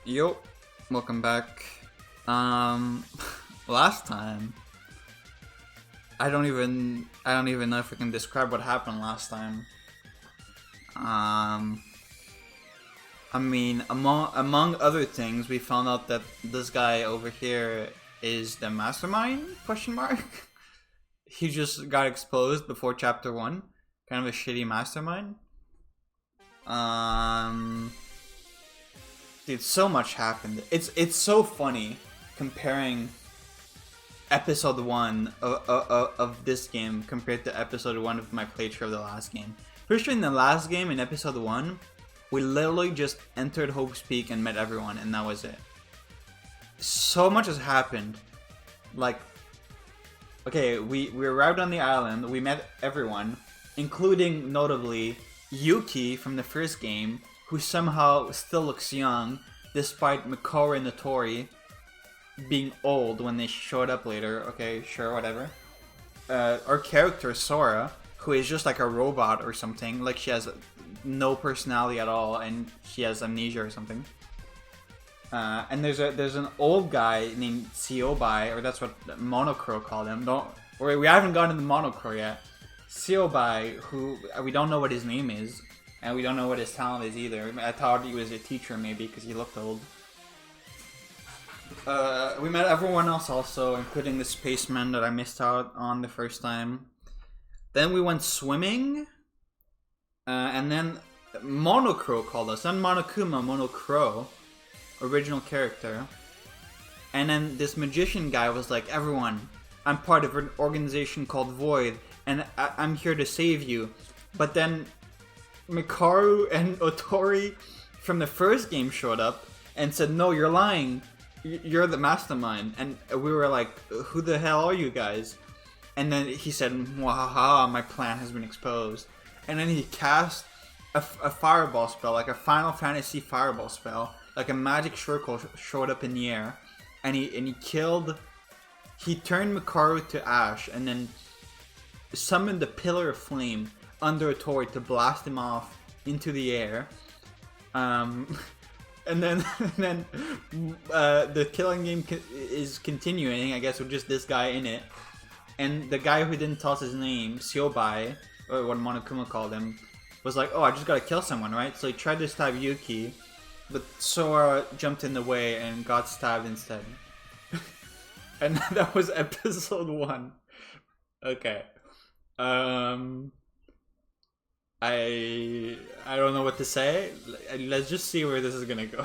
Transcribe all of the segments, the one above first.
Yo, welcome back. Last time, I don't even know if I can describe what happened last time. I mean, among other things, we found out that this guy over here is the mastermind? Question mark. He just got exposed before chapter 1. Kind of a shitty mastermind. Dude, so much happened. It's so funny comparing episode 1 of this game compared to episode 1 of my playthrough of the last game. Pretty sure in the last game, in episode 1, we literally just entered Hope's Peak and met everyone, and that was it. So much has happened. Like, okay, we arrived on the island, we met everyone, including, notably, Yuki from the first game, who somehow still looks young, despite Mikora and Notori being old when they showed up later. Okay, sure, whatever. Our character, Sora, who is just like a robot or something, like she has no personality at all, and she has amnesia or something. And there's an old guy named Siobai, or that's what Monocro called him. We haven't gotten to the Monocro yet. Siobai, who we don't know what his name is, and we don't know what his talent is either. I thought he was a teacher maybe because he looked old. We met everyone else also, including the spaceman that I missed out on the first time. Then we went swimming, and then Monocro called us. Not Monokuma, Monocro, original character. And then this magician guy was like, everyone, I'm part of an organization called Void, and I'm here to save you. But then Mikaru and Otori from the first game showed up and said, no, you're lying. You're the mastermind. And we were like, who the hell are you guys? And then he said, wahaha, my plan has been exposed. And then he cast a fireball spell, like a Final Fantasy fireball spell. Like a magic circle showed up in the air. And he killed... He turned Mikaru to ash and then summoned a pillar of flame under Otori to blast him off into the air. And then the killing game is continuing, I guess, with just this guy in it. And the guy who didn't tell us his name, Siobai, or what Monokuma called him, was like, oh, I just gotta kill someone, right? So he tried to stab Yuki, but Sora jumped in the way and got stabbed instead. And that was episode 1. Okay. I don't know what to say. Let's just see where this is gonna go.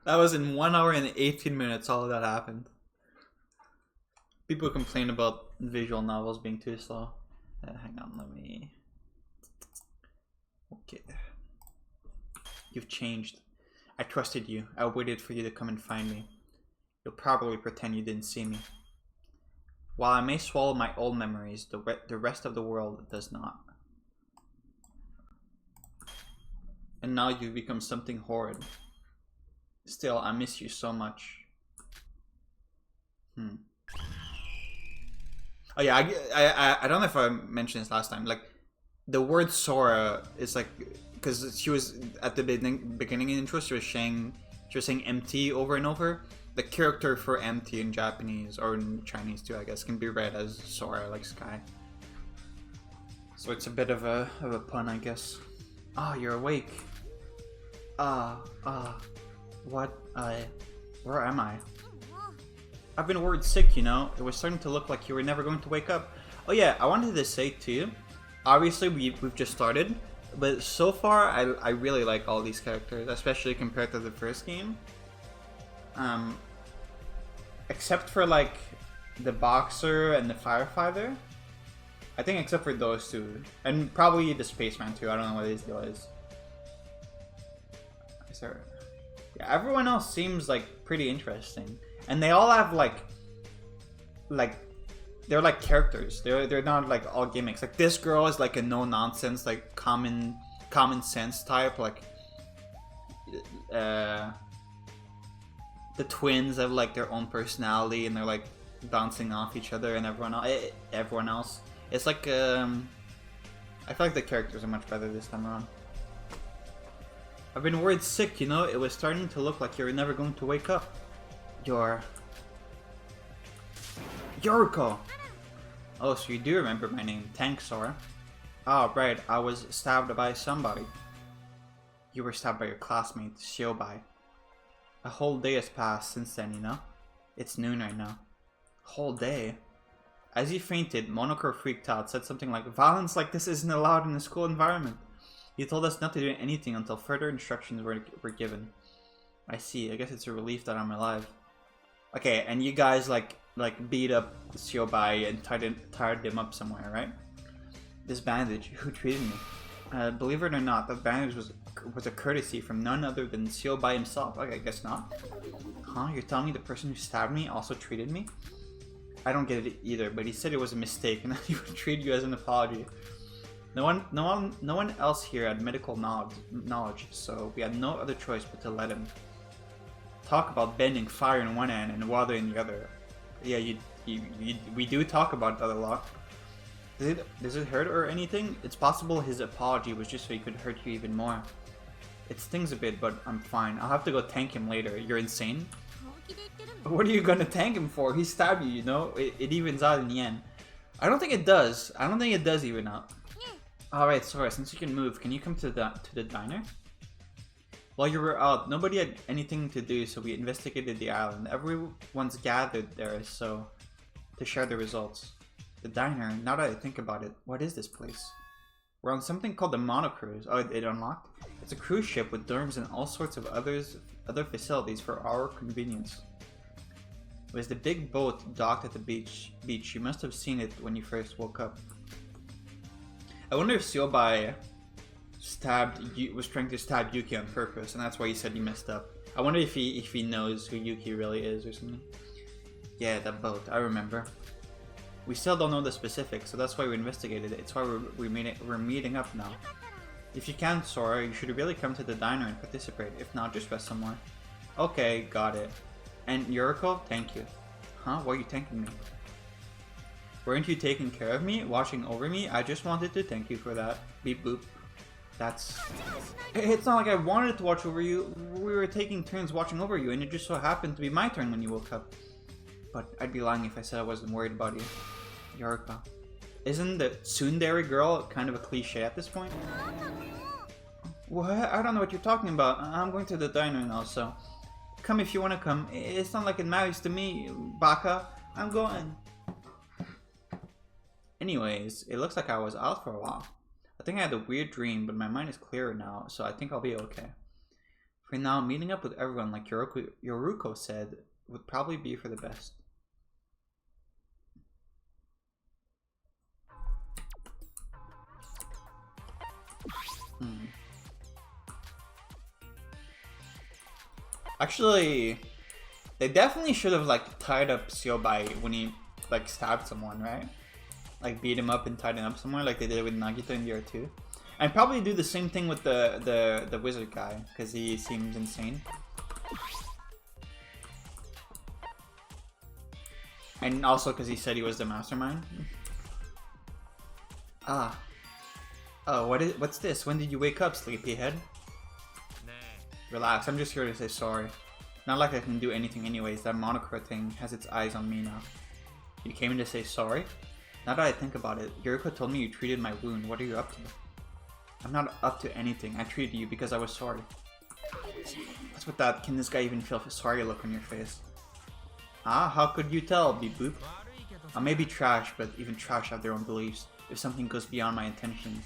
That was in 1 hour and 18 minutes all of that happened. People complain about visual novels being too slow. Hang on, let me... Okay. You've changed. I trusted you. I waited for you to come and find me. You'll probably pretend you didn't see me. While I may swallow my old memories, the rest of the world does not. And now you've become something horrid. Still, I miss you so much. Oh yeah, I don't know if I mentioned this last time. Like, the word Sora is like, because she was at the beginning intro, she was saying empty over and over. The character for empty in Japanese, or in Chinese too, I guess, can be read as Sora, like sky. So it's a bit of a pun, I guess. Ah, you're awake. What? Where am I? I've been worried sick, you know? It was starting to look like you were never going to wake up. Oh yeah, I wanted to say too, obviously we've just started, but so far I really like all these characters, especially compared to the first game. Except for like the boxer and the firefighter. I think except for those two. And probably the spaceman too, I don't know what his deal is. Yeah, everyone else seems like pretty interesting. And they all have like they're like characters. They're not like all gimmicks. Like this girl is like a no nonsense, like common sense type, like the twins have like their own personality and they're like bouncing off each other, and everyone else. It's like I feel like the characters are much better this time around. I've been worried sick, you know? It was starting to look like you were never going to wake up. You're... Yoriko! Oh, so you do remember my name. Thanks, Sora. Oh, right. I was stabbed by somebody. You were stabbed by your classmate, Shiobai. A whole day has passed since then, you know? It's noon right now. Whole day? As he fainted, Monokuro freaked out, said something like, "Violence like this isn't allowed in a school environment." He told us not to do anything until further instructions were given. I see. I guess it's a relief that I'm alive. Okay, and you guys like beat up Shiobai and tied him up somewhere, right? This bandage, who treated me? Believe it or not, that bandage was a courtesy from none other than Shiobai himself. Okay, I guess not. Huh? You're telling me the person who stabbed me also treated me? I don't get it either, but he said it was a mistake and that he would treat you as an apology. No one else here had medical knowledge, so we had no other choice but to let him. Talk about bending fire in one hand and water in the other. Yeah, we do talk about that a lot. Does it hurt or anything? It's possible his apology was just so he could hurt you even more. It stings a bit, but I'm fine. I'll have to go thank him later. You're insane? What are you gonna thank him for? He stabbed you, you know? It evens out in the end. I don't think it does. I don't think it does even out. Alright, Sora, since you can move, can you come to the diner? While you were out, nobody had anything to do, so we investigated the island. Everyone's gathered there, so to share the results. The diner, now that I think about it, what is this place? We're on something called the Monocruise. Oh, it unlocked? It's a cruise ship with dorms and all sorts of other facilities for our convenience. It was the big boat docked at the beach. You must have seen it when you first woke up. I wonder if Shiobai was trying to stab Yuki on purpose, and that's why he said he messed up. I wonder if he knows who Yuki really is or something. Yeah, that boat. I remember. We still don't know the specifics, so that's why we investigated it. It's why we're meeting up now. If you can, Sora, you should really come to the diner and participate. If not, just rest somewhere. Okay, got it. And Yoriko, thank you. Huh? Why are you thanking me? Weren't you taking care of me? Watching over me? I just wanted to thank you for that. Beep boop. That's... It's not like I wanted to watch over you. We were taking turns watching over you, and it just so happened to be my turn when you woke up. But I'd be lying if I said I wasn't worried about you. Yoriko. Isn't the tsundere girl kind of a cliche at this point? What? I don't know what you're talking about. I'm going to the diner now, so... Come if you want to come. It's not like it matters to me, Baka. I'm going. Anyways, it looks like I was out for a while. I think I had a weird dream, but my mind is clearer now, so I think I'll be okay. For now, meeting up with everyone, like Yoruko said, would probably be for the best. Actually, they definitely should have like tied up Shiobai when he like stabbed someone, right? Like beat him up and tied him up somewhere, like they did with Nagito in Year 2. And probably do the same thing with the wizard guy, because he seems insane. And also because he said he was the mastermind. Ah. Oh, what's this? When did you wake up, sleepyhead? Relax, I'm just here to say sorry. Not like I can do anything anyways, that Monokuro thing has its eyes on me now. You came in to say sorry? Now that I think about it, Yoriko told me you treated my wound. What are you up to? I'm not up to anything. I treated you because I was sorry. What's with that? Can this guy even feel sorry look on your face? Ah, how could you tell, beep boop? I may be trash, but even trash have their own beliefs. If something goes beyond my intentions,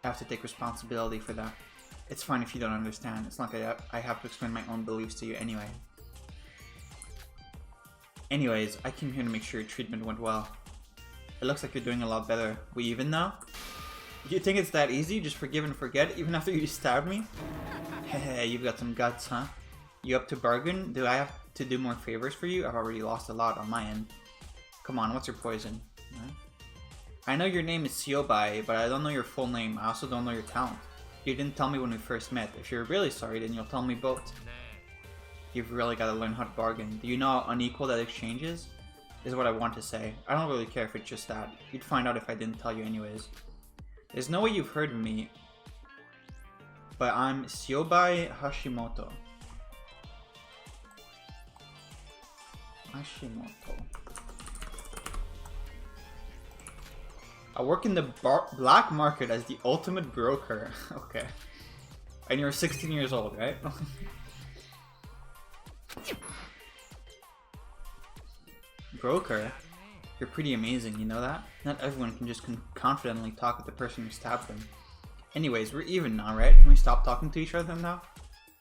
I have to take responsibility for that. It's fine if you don't understand. It's not like I have to explain my own beliefs to you anyway. Anyways, I came here to make sure your treatment went well. It looks like you're doing a lot better. We even now? You think it's that easy? Just forgive and forget even after you stabbed me? Hey, you've got some guts, huh? You up to bargain? Do I have to do more favors for you? I've already lost a lot on my end. Come on, what's your poison? Right. I know your name is Shiobai, but I don't know your full name. I also don't know your talent. You didn't tell me when we first met. If you're really sorry, then you'll tell me both. You've really got to learn how to bargain. Do you know how unequal that exchange is? Is what I want to say. I don't really care if it's just that. You'd find out if I didn't tell you anyways. There's no way you've heard of me. but I'm Siobai Hashimoto. I work in the black market as the ultimate broker. Okay. And you're 16 years old, right? Broker? You're pretty amazing, you know that? Not everyone can just confidently talk with the person who stabbed them. Anyways, we're even now, right? Can we stop talking to each other now?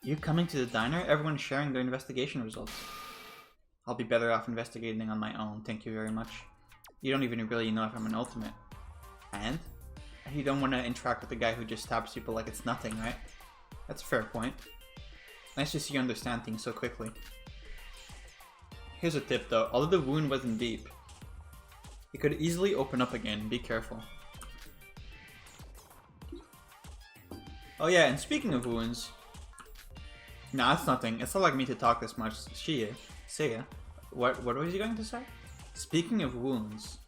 You coming to the diner? Everyone's sharing their investigation results. I'll be better off investigating on my own, thank you very much. You don't even really know if I'm an ultimate. And? You don't want to interact with the guy who just stabs people like it's nothing, right? That's a fair point. Nice to see you understand things so quickly. Here's a tip though, although the wound wasn't deep, it could easily open up again, be careful. Oh yeah, and speaking of wounds... Nah, it's nothing, it's not like me to talk this much. Say what was he going to say? Speaking of wounds.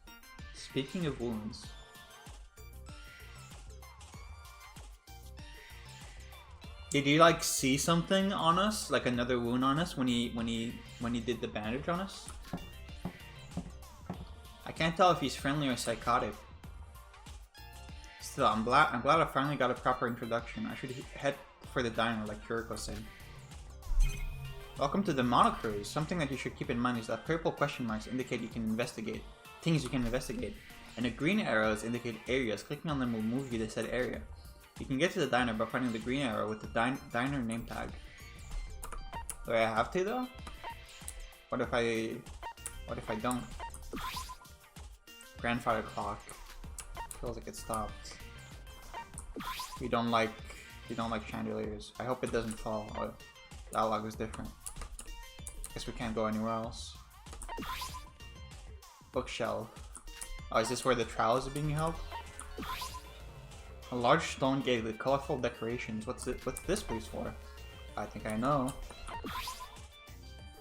Did you like see something on us? Like another wound on us when he did the bandage on us? I can't tell if he's friendly or psychotic. Still, I'm glad I finally got a proper introduction. I should head for the diner like Kuriko said. Welcome to the Monocruise. Something that you should keep in mind is that purple question marks indicate you can investigate. Things you can investigate. And the green arrows indicate areas. Clicking on them will move you to said area. You can get to the diner by finding the green arrow with the diner name tag. Do I have to though? What if I don't? Grandfather clock. Feels like it stopped. You don't like chandeliers. I hope it doesn't fall. Oh, dialogue is different. Guess we can't go anywhere else. Bookshelf. Oh, is this where the trials are being held? A large stone gate with colorful decorations. What's this place for? I think I know.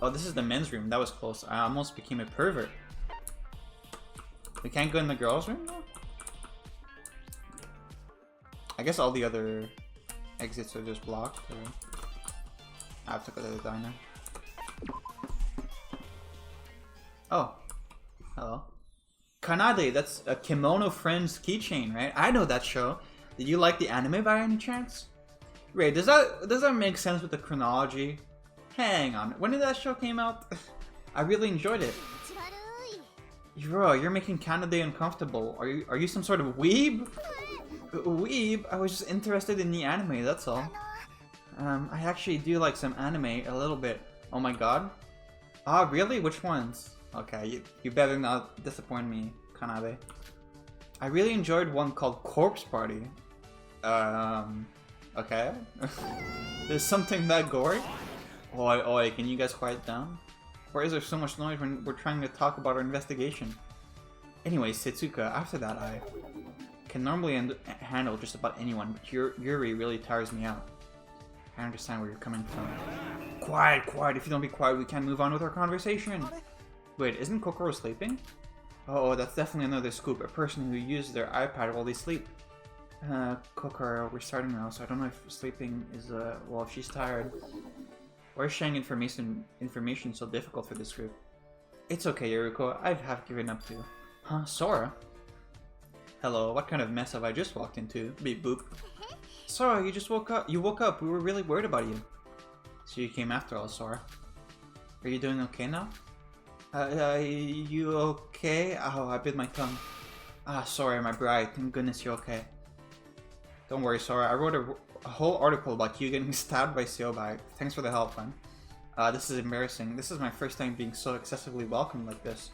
Oh, this is the men's room. That was close. I almost became a pervert. We can't go in the girls' room though? I guess all the other exits are just blocked. Or... I have to go to the diner. Oh. Hello. Kanade, that's a Kimono Friends keychain, right? I know that show. Did you like the anime by any chance? Ray, does that make sense with the chronology? Hang on, when did that show came out? I really enjoyed it. Bro, you're making Kanade uncomfortable. Are you some sort of weeb? Weeb? I was just interested in the anime, that's all. I actually do like some anime a little bit. Oh my god. Ah, really? Which ones? Okay, you better not disappoint me, Kanade. I really enjoyed one called Corpse Party. Okay. There's something that gory? Oi, can you guys quiet down? Why is there so much noise when we're trying to talk about our investigation? Anyway, Setsuka, after that I can normally handle just about anyone, but Yuri really tires me out. I understand where you're coming from. Quiet! If you don't be quiet, we can't move on with our conversation. Wait, isn't Kokoro sleeping? Oh, that's definitely another scoop. A person who uses their iPad while they sleep. Kokoro, we're starting now, so I don't know if sleeping is, well, if she's tired. Why is sharing information so difficult for this group? It's okay, Yuriko. I have given up too. Huh, Sora? Hello, what kind of mess have I just walked into? Beep boop. Sora, you just woke up. You woke up. We were really worried about you. So you came after all, Sora. Are you doing okay now? You okay? Oh, I bit my tongue. Ah, sorry, my bride. Thank goodness you're okay. Don't worry, Sora. I wrote a whole article about you getting stabbed by Siobai. Thanks for the help, man. This is embarrassing. This is my first time being so excessively welcomed like this.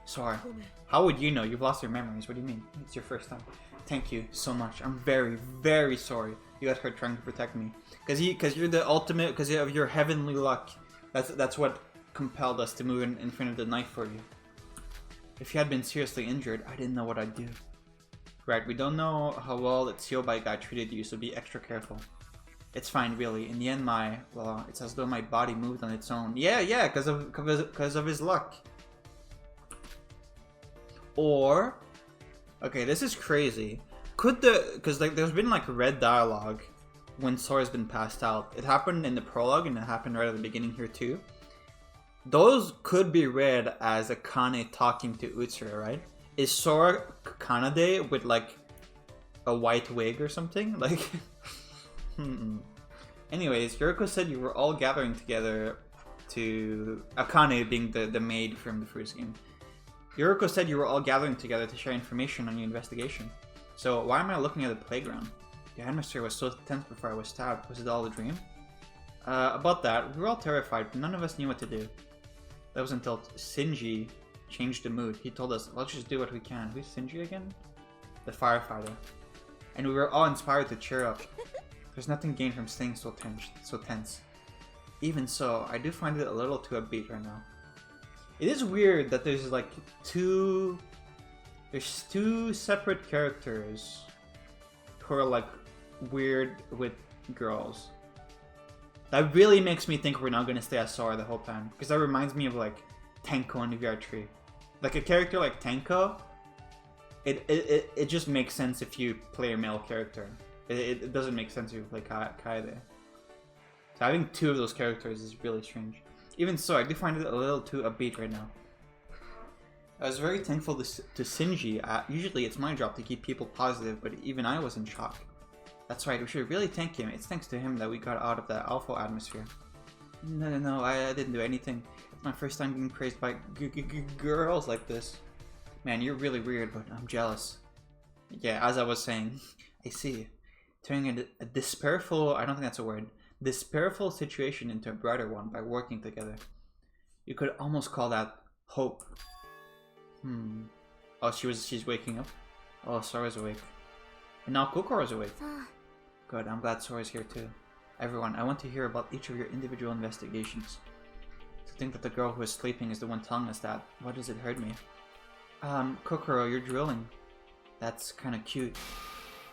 Sora, how would you know? You've lost your memories. What do you mean? It's your first time. Thank you so much. I'm very, very sorry. You got hurt trying to protect me. Because you're the ultimate, because of your heavenly luck. That's what compelled us to move in front of the knife for you. If you had been seriously injured, I didn't know what I'd do. Right, we don't know how well that Siobai guy treated you, so be extra careful. It's fine, really. In the end, well, it's as though my body moved on its own. Yeah, because of his luck. Or, okay, this is crazy. Because like there's been like red dialogue when Sora's been passed out. It happened in the prologue and it happened right at the beginning here too. Those could be read as Akane talking to Utsura, right? Is Sora Kanade with like a white wig or something? Like, Anyways, Yuriko said you were all gathering together to... Akane being the maid from the first game. Yuriko said you were all gathering together to share information on your investigation. So why am I looking at the playground? The atmosphere was so tense before I was stabbed. Was it all a dream? About that, we were all terrified, but none of us knew what to do. That was until Shinji changed the mood. He told us, let's just do what we can. Who's Shinji again? The firefighter. And we were all inspired to cheer up. There's nothing gained from staying so tense. Even so, I do find it a little too upbeat right now. It is weird that there's like two separate characters who are like weird with girls. That really makes me think we're not gonna stay as Sora the whole time, because that reminds me of like Tenko in the VR3. Like a character like Tenko, it just makes sense if you play a male character. It doesn't make sense if you play Kaede. So having two of those characters is really strange. Even so, I do find it a little too upbeat right now. I was very thankful to Shinji. Usually it's my job to keep people positive, but even I was in shock. That's right, we should really thank him. It's thanks to him that we got out of that awful atmosphere. No, I didn't do anything. It's my first time being praised by girls like this. Man, you're really weird, but I'm jealous. Yeah, as I was saying, I see. Turning a despairful, I don't think that's a word, despairful situation into a brighter one by working together. You could almost call that hope. Oh, she's waking up. Oh, Sora's awake. And now Kokoro's awake. Good, I'm glad Sora's here too. Everyone, I want to hear about each of your individual investigations. To think that the girl who is sleeping is the one telling us that, why does it hurt me? Kokoro, you're drooling. That's kinda cute.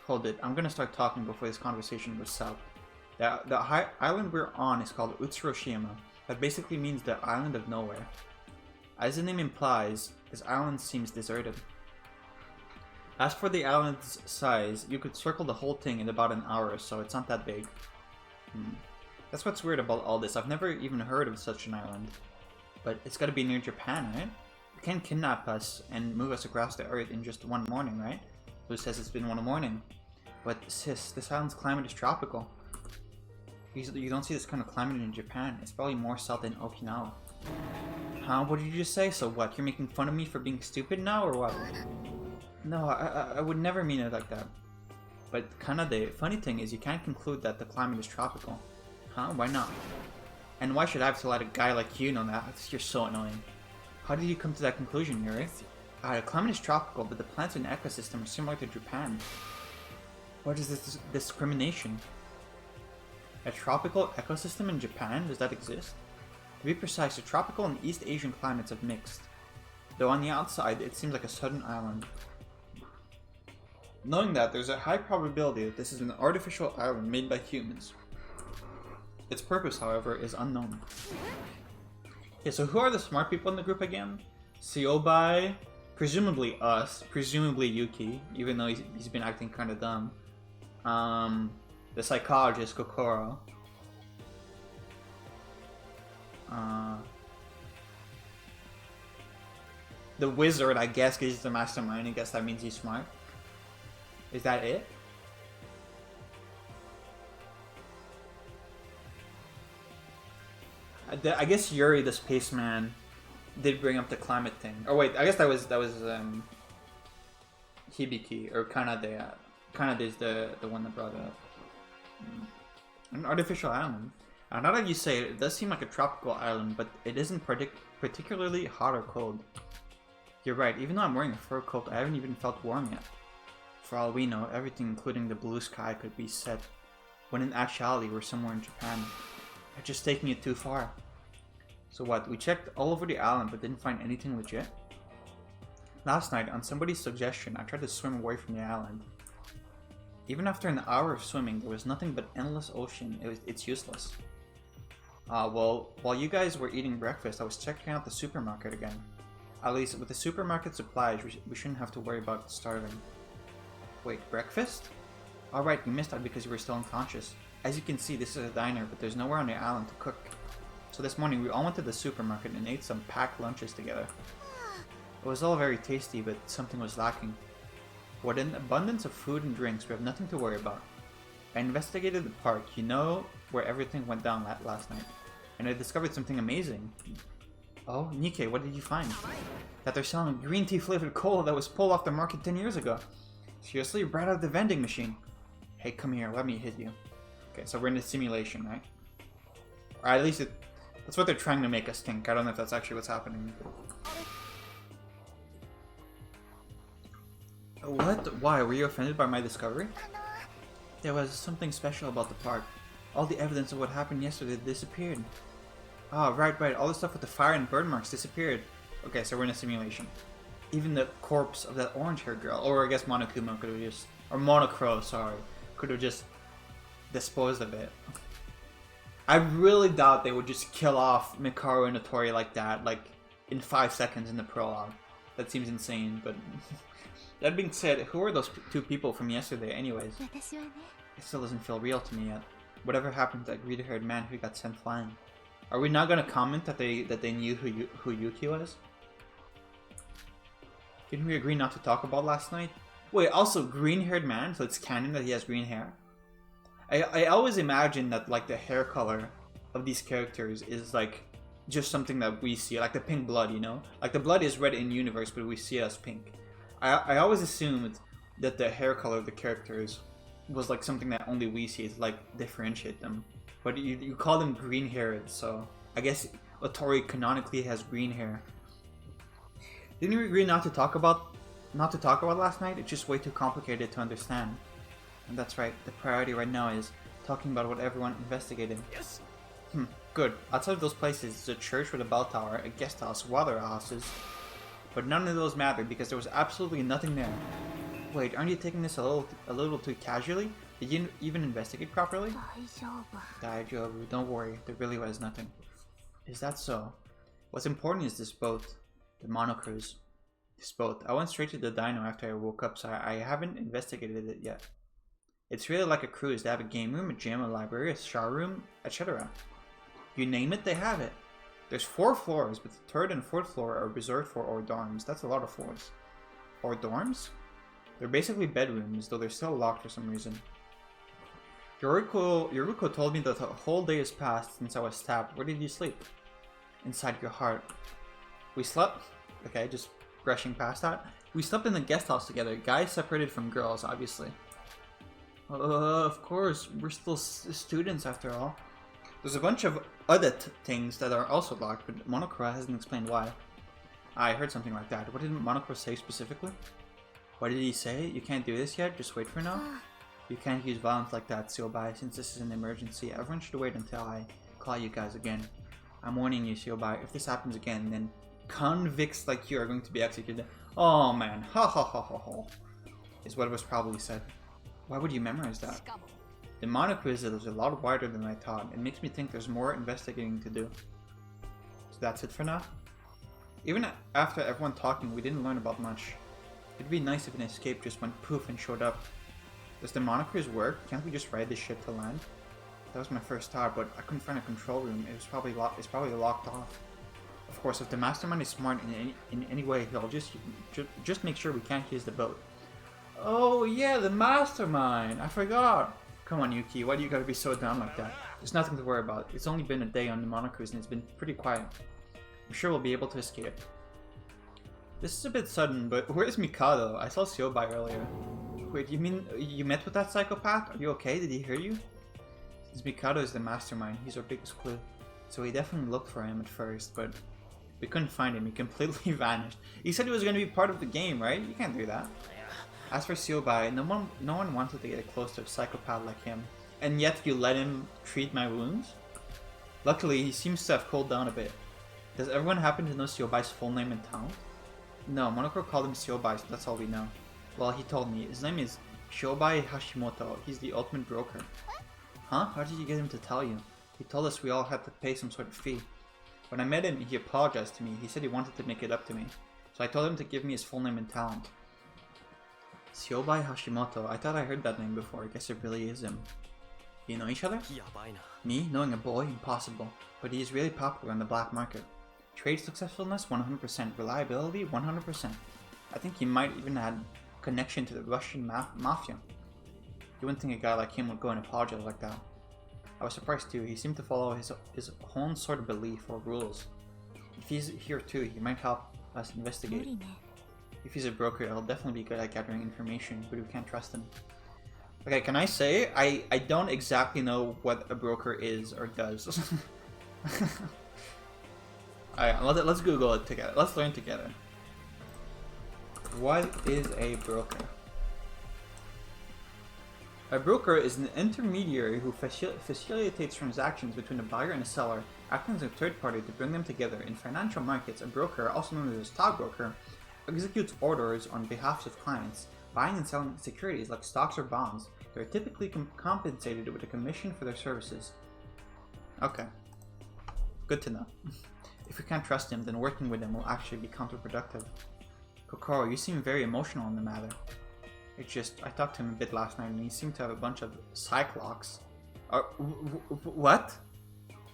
Hold it, I'm gonna start talking before this conversation goes south. The island we're on is called Utsuroshima. That basically means the island of nowhere. As the name implies, this island seems deserted. As for the island's size, you could circle the whole thing in about an hour or so. It's not that big. That's what's weird about all this. I've never even heard of such an island. But it's gotta be near Japan, right? You can't kidnap us and move us across the earth in just one morning, right? Who says it's been one morning? But sis, this island's climate is tropical. You don't see this kind of climate in Japan. It's probably more south than Okinawa. Huh? What did you just say? So what? You're making fun of me for being stupid now, or what? No, I would never mean it like that. But Kanade, funny thing is you can't conclude that the climate is tropical. Huh? Why not? And why should I have to let a guy like you know that? You're so annoying. How did you come to that conclusion, Yuri? The climate is tropical, but the plants and ecosystem are similar to Japan. What is this discrimination? A tropical ecosystem in Japan? Does that exist? To be precise, the tropical and East Asian climates have mixed. Though on the outside, it seems like a southern island. Knowing that, there's a high probability that this is an artificial island made by humans. Its purpose, however, is unknown. Okay, so who are the smart people in the group again? Siobai, presumably us, presumably Yuki, even though he's been acting kind of dumb. The psychologist, Kokoro. The wizard, I guess, because he's the mastermind. I guess that means he's smart. Is that it? I guess Yuri, the spaceman, did bring up the climate thing. Oh wait, I guess that was Hibiki or Kanade. Kanade is the one that brought it up. An artificial island. Now that you say it, it does seem like a tropical island, but it isn't particularly hot or cold. You're right, even though I'm wearing a fur coat, I haven't even felt warm yet. For all we know, everything including the blue sky could be set, when in actuality we're somewhere in Japan. You're just taking it too far. So what, we checked all over the island but didn't find anything legit? Last night, on somebody's suggestion, I tried to swim away from the island. Even after an hour of swimming, there was nothing but endless ocean. It's useless. Well, while you guys were eating breakfast, I was checking out the supermarket again. At least, with the supermarket supplies, we shouldn't have to worry about starving. Wait, breakfast? Alright, we missed out because you were still unconscious. As you can see, this is a diner, but there's nowhere on the island to cook. So this morning, we all went to the supermarket and ate some packed lunches together. It was all very tasty, but something was lacking. With an abundance of food and drinks, we have nothing to worry about. I investigated the park, you know where everything went down last night, and I discovered something amazing. Oh, Nikkei, what did you find? That they're selling green tea flavored cola that was pulled off the market 10 years ago. Seriously, right out of the vending machine. Hey, come here, let me hit you. Okay, so we're in a simulation, right? Or at least that's what they're trying to make us think. I don't know if that's actually what's happening. What? Why? Were you offended by my discovery? There was something special about the park. All the evidence of what happened yesterday disappeared. Ah, right. All the stuff with the fire and burn marks disappeared. Okay, so we're in a simulation. Even the corpse of that orange-haired girl, or I guess Monokuma could have just... Or Monocro, sorry. Could have just disposed of it. I really doubt they would just kill off Mikaru and Notori like that, like, in 5 seconds in the prologue. That seems insane, but... That being said, who are those two people from yesterday anyways? It still doesn't feel real to me yet. Whatever happened to that green-haired man who got sent flying? Are we not gonna comment that they knew who Yuki was? Didn't we agree not to talk about last night? Wait, also green-haired man, so it's canon that he has green hair? I always imagine that like the hair color of these characters is like just something that we see, like the pink blood, you know? Like the blood is red in universe, but we see it as pink. I always assumed that the hair color of the characters was like something that only we see to like differentiate them. But you call them green haired, so I guess Otori canonically has green hair. Didn't we agree not to talk about last night? It's just way too complicated to understand. And that's right, the priority right now is talking about what everyone investigated. Yes. Good. Outside of those places is a church with a bell tower, a guest house, water houses. But none of those mattered because there was absolutely nothing there. Wait, aren't you taking this a little too casually? Did you even investigate properly? Daijoubu, don't worry, there really was nothing. Is that so? What's important is this boat, the monocruise. This boat. I went straight to the dino after I woke up, so I haven't investigated it yet. It's really like a cruise. They have a game room, a gym, a library, a shower room, etc. You name it, they have it. There's 4 floors, but the 3rd and 4th floor are reserved for hors dorms. That's a lot of floors. Hors dorms? They're basically bedrooms, though they're still locked for some reason. Yoruko told me that the whole day has passed since I was stabbed. Where did you sleep? Inside your heart. We slept... Okay, just brushing past that. We slept in the guest house together. Guys separated from girls, obviously. Of course, we're still students after all. There's a bunch of other things that are also locked, but Monokura hasn't explained why. I heard something like that. What did Monokura say specifically? What did he say? You can't do this yet? Just wait for now? You can't use violence like that, Seobai, since this is an emergency. Everyone should wait until I call you guys again. I'm warning you, Seobai. If this happens again, then convicts like you are going to be executed. Oh man, ha ha ha ha ha. Is what was probably said. Why would you memorize that? The monoquiz is a lot wider than I thought. It makes me think there's more investigating to do. So that's it for now? Even after everyone talking, we didn't learn about much. It'd be nice if an escape just went poof and showed up. Does the monoquiz work? Can't we just ride this ship to land? That was my first thought, but I couldn't find a control room. It's probably locked off. Of course, if the mastermind is smart in any way, he'll just make sure we can't use the boat. Oh yeah, the mastermind! I forgot! Come on, Yuki, why do you gotta be so down like that? There's nothing to worry about. It's only been a day on the monocruise and it's been pretty quiet. I'm sure we'll be able to escape. This is a bit sudden, but where's Mikado? I saw Seobai earlier. Wait, you mean you met with that psychopath? Are you okay? Did he hear you? Since Mikado is the mastermind, he's our biggest clue. So we definitely looked for him at first, but we couldn't find him. He completely vanished. He said he was going to be part of the game, right? You can't do that. As for Seobai, no one wanted to get close to a psychopath like him, and yet you let him treat my wounds? Luckily, he seems to have cooled down a bit. Does everyone happen to know Seobai's full name and talent? No, Monokuro called him Seobai, so that's all we know. Well, he told me. His name is Shobai Hashimoto. He's the ultimate broker. Huh? How did you get him to tell you? He told us we all had to pay some sort of fee. When I met him, he apologized to me. He said he wanted to make it up to me. So I told him to give me his full name and talent. Siobai Hashimoto. I thought I heard that name before. I guess it really is him. You know each other? Me? Knowing a boy? Impossible. But he is really popular on the black market. Trade successfulness? 100%. Reliability? 100%. I think he might even have connection to the Russian mafia. You wouldn't think a guy like him would go and apologize like that. I was surprised too. He seemed to follow his own sort of belief or rules. If he's here too, he might help us investigate. If he's a broker, he'll definitely be good at gathering information, but we can't trust him. Okay, can I say, I don't exactly know what a broker is or does. Alright, let's Google it together. Let's learn together. What is a broker? A broker is an intermediary who facilitates transactions between a buyer and a seller, acting as a third party to bring them together. In financial markets, a broker, also known as a stockbroker, executes orders on behalf of clients, buying and selling securities like stocks or bonds. They are typically compensated with a commission for their services. Okay. Good to know. If we can't trust him, then working with him will actually be counterproductive. Kokoro, you seem very emotional on the matter. It's just, I talked to him a bit last night and he seemed to have a bunch of cyclocks. What?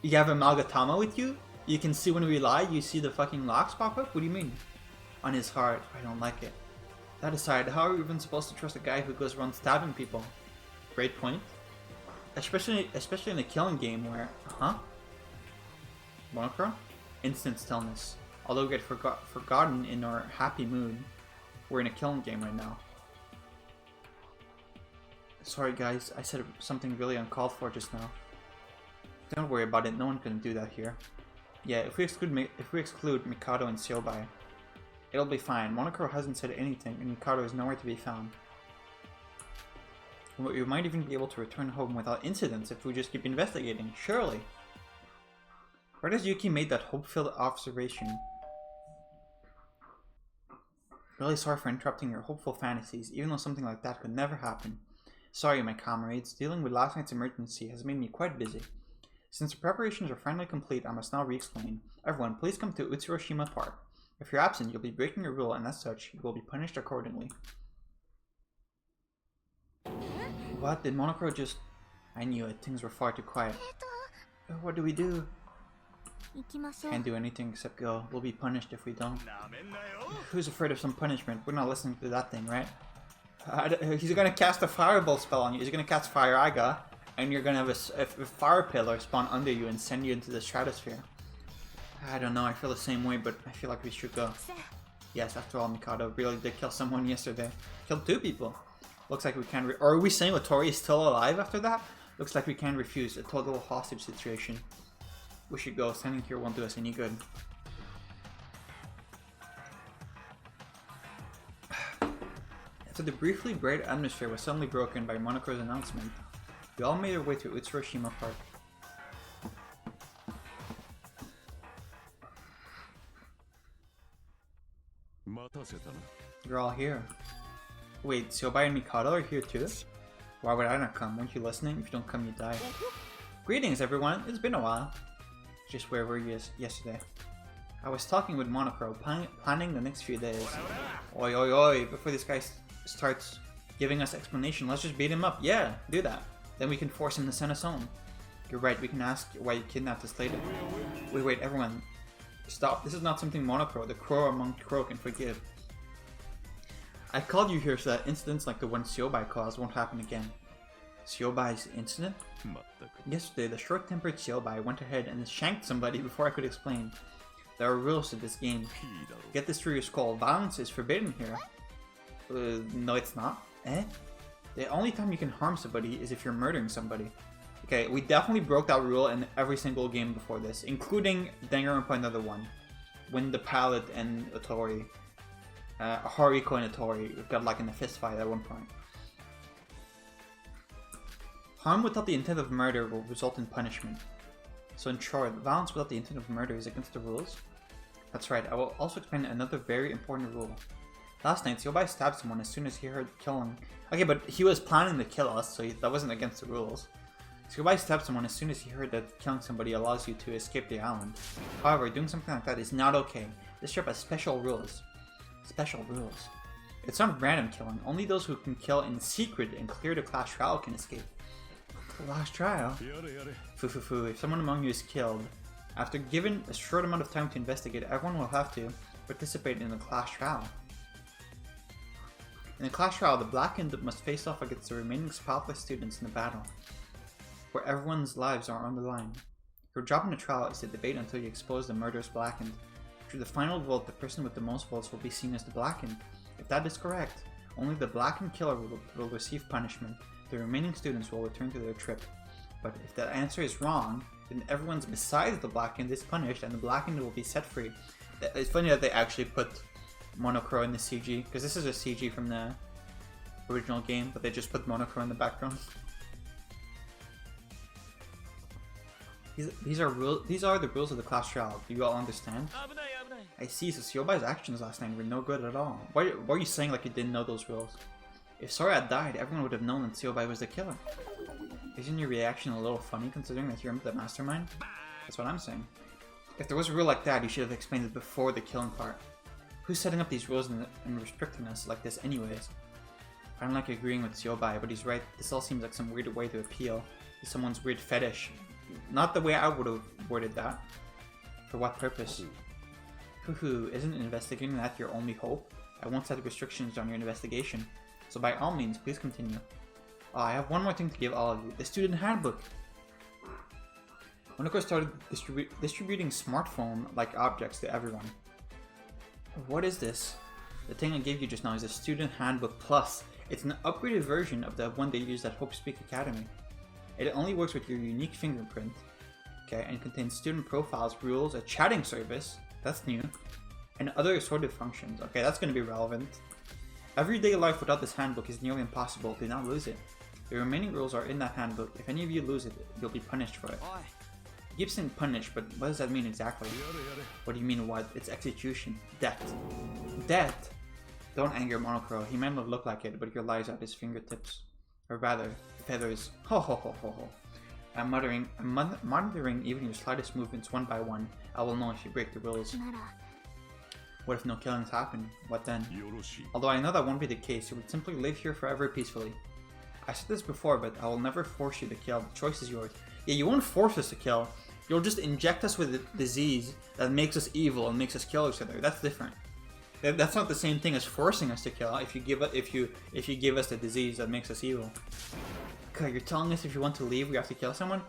You have a Magatama with you? You can see when we lie, you see the fucking locks pop up? What do you mean? On his heart, I don't like it. That aside, how are we even supposed to trust a guy who goes around stabbing people? Great point. Especially in a killing game where, Monochrome? Instant stillness. Although we get forgotten in our happy mood, we're in a killing game right now. Sorry guys, I said something really uncalled for just now. Don't worry about it, no one can do that here. Yeah, if we exclude Mikado and Siobai, it'll be fine. Monokuro hasn't said anything, and Mikado is nowhere to be found. We might even be able to return home without incidents if we just keep investigating, surely. Where does Yuki made that hope-filled observation? Really sorry for interrupting your hopeful fantasies, even though something like that could never happen. Sorry, my comrades. Dealing with last night's emergency has made me quite busy. Since the preparations are finally complete, I must now re-explain. Everyone, please come to Utsuroshima Park. If you're absent, you'll be breaking a rule, and as such, you will be punished accordingly. What? Did Monokuro just... I knew it. Things were far too quiet. What do we do? Can't do anything except go. We'll be punished if we don't. Who's afraid of some punishment? We're not listening to that thing, right? He's gonna cast a fireball spell on you. He's gonna cast Fire Aga, and you're gonna have a fire pillar spawn under you and send you into the stratosphere. I don't know, I feel the same way, but I feel like we should go. Yes, after all, Mikado really did kill someone yesterday. Killed 2 people. Looks like we can't or are we saying Otori is still alive after that? Looks like we can't refuse. A total hostage situation. We should go. Standing here won't do us any good. After the briefly bright atmosphere was suddenly broken by Monokuro's announcement, we all made our way to Utsuroshima Park. You're all here. Wait, Siobai and Mikado are here too? Why would I not come? Weren't you listening? If you don't come, you die. Greetings everyone, it's been a while. Just where were you yesterday? I was talking with Monokuro, planning the next few days. Oi oi oi, before this guy starts giving us explanation, let's just beat him up. Yeah, do that. Then we can force him to send us home. You're right, we can ask why you kidnapped us later. Wait, everyone. Stop, this is not something Monokuro, the crow among crow, can forgive. I called you here so that incidents like the one Siobai caused won't happen again. Siobai's incident? Yesterday, the short-tempered Siobai went ahead and shanked somebody before I could explain. There are rules to this game. Get this through your skull. Violence is forbidden here. No it's not. Eh? The only time you can harm somebody is if you're murdering somebody. Okay, we definitely broke that rule in every single game before this, including Danganronpa another one. When the Palette and Otori, Haruko and Otori got like in a fist fight at one point. Harm without the intent of murder will result in punishment. So in short, violence without the intent of murder is against the rules? That's right, I will also explain another very important rule. Last night, Siobai stabbed someone as soon as he heard killing. Okay, but he was planning to kill us, so that wasn't against the rules. Siobai stabbed someone as soon as he heard that killing somebody allows you to escape the island. However, doing something like that is not okay. This trip has special rules. Special rules. It's not random killing. Only those who can kill in secret and clear the class trial can escape. Class trial? Foo. If someone among you is killed, after given a short amount of time to investigate, everyone will have to participate in the class trial. In the class trial, the Blackened must face off against the remaining spotless students in the battle, where everyone's lives are on the line. Your job in the trial is to debate until you expose the murderous Blackened. Through the final vote, the person with the most votes will be seen as the Blackened. If that is correct, only the Blackened killer will receive punishment. The remaining students will return to their trip. But if the answer is wrong, then everyone besides the Blackened is punished and the Blackened will be set free. It's funny that they actually put Monochrome in the CG, because this is a CG from the original game, but they just put Monochrome in the background. These are the rules of the class trial. Do you all understand? I see, so Siobai's actions last night were no good at all. Why are you saying like you didn't know those rules? If Sora had died, everyone would have known that Siobai was the killer. Isn't your reaction a little funny considering that you're the mastermind? That's what I'm saying. If there was a rule like that, you should have explained it before the killing part. Who's setting up these rules and restricting us like this anyways? I don't like agreeing with Siobai, but he's right. This all seems like some weird way to appeal to someone's weird fetish. Not the way I would have worded that. For what purpose? Hoo, isn't investigating that your only hope? I won't set restrictions on your investigation. So by all means, please continue. Oh, I have one more thing to give all of you. The student handbook! Monoko started distributing smartphone-like objects to everyone. What is this? The thing I gave you just now is a student handbook plus. It's an upgraded version of the one they used at Hope Speak Academy. It only works with your unique fingerprint, okay, and contains student profiles, rules, a chatting service, that's new, and other assorted functions. Okay, that's going to be relevant. Everyday life without this handbook is nearly impossible. Do not lose it. The remaining rules are in that handbook. If any of you lose it, you'll be punished for it. You keep saying punish, but what does that mean exactly? What do you mean what? It's execution. Death. Death! Don't anger Monochrome. He might not look like it, but your lies at his fingertips. Or rather, feathers. Ho ho ho ho ho. I'm monitoring even your slightest movements one by one. I will know if you break the rules. What if no killings happen? What then? Although I know that won't be the case, you would simply live here forever peacefully. I said this before, but I will never force you to kill. The choice is yours. Yeah, you won't force us to kill. You'll just inject us with a disease that makes us evil and makes us kill each other. That's different. That's not the same thing as forcing us to kill. If you give us the disease that makes us evil. Okay, you're telling us if you want to leave, we have to kill someone?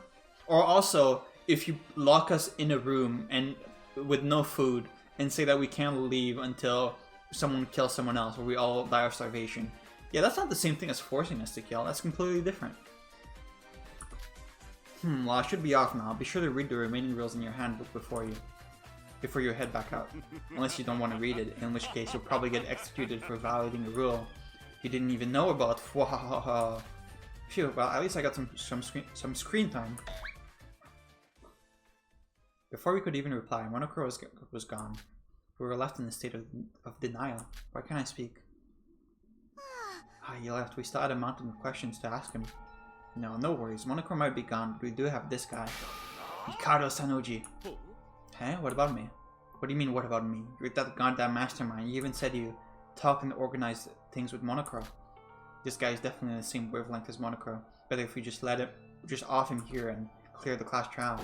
Or also, if you lock us in a room and with no food and say that we can't leave until someone kills someone else, or we all die of starvation. Yeah, that's not the same thing as forcing us to kill. That's completely different. Well, I should be off now. Be sure to read the remaining rules in your handbook before you head back out. Unless you don't want to read it, in which case you'll probably get executed for violating a rule you didn't even know about. Phew, well, at least I got some screen time. Before we could even reply, Monochrome was gone. We were left in a state of denial. Why can't I speak? He left. We still had a mountain of questions to ask him. No worries. Monochrome might be gone, but we do have this guy. Mikado Sanoji. Hey, what about me? What do you mean, what about me? You're that goddamn mastermind. You even said you talk and organize things with Monochrome. This guy is definitely in the same wavelength as Monochrome. Better if we just off him here and clear the class trial.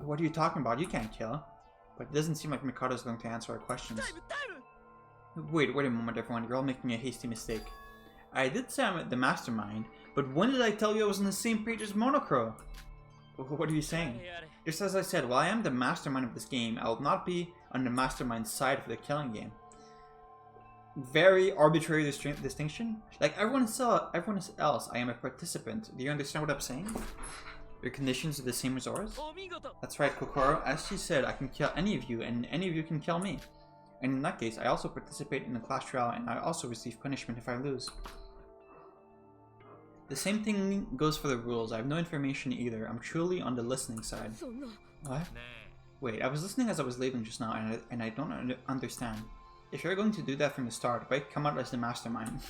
What are you talking about? You can't kill. But it doesn't seem like Mikado's going to answer our questions. Wait a moment, everyone. You're all making a hasty mistake. I did say I'm the mastermind, but when did I tell you I was on the same page as Monochrome? What are you saying? Just as I said, while I am the mastermind of this game, I will not be on the mastermind side for the killing game. Very arbitrary distinction. Like everyone else, I am a participant. Do you understand what I'm saying? Your conditions are the same as ours? That's right, Kokoro. As she said, I can kill any of you, and any of you can kill me. And in that case, I also participate in the class trial, and I also receive punishment if I lose. The same thing goes for the rules. I have no information either. I'm truly on the listening side. What? Wait, I was listening as I was leaving just now, and I don't understand. If you're going to do that from the start, why come out as the mastermind?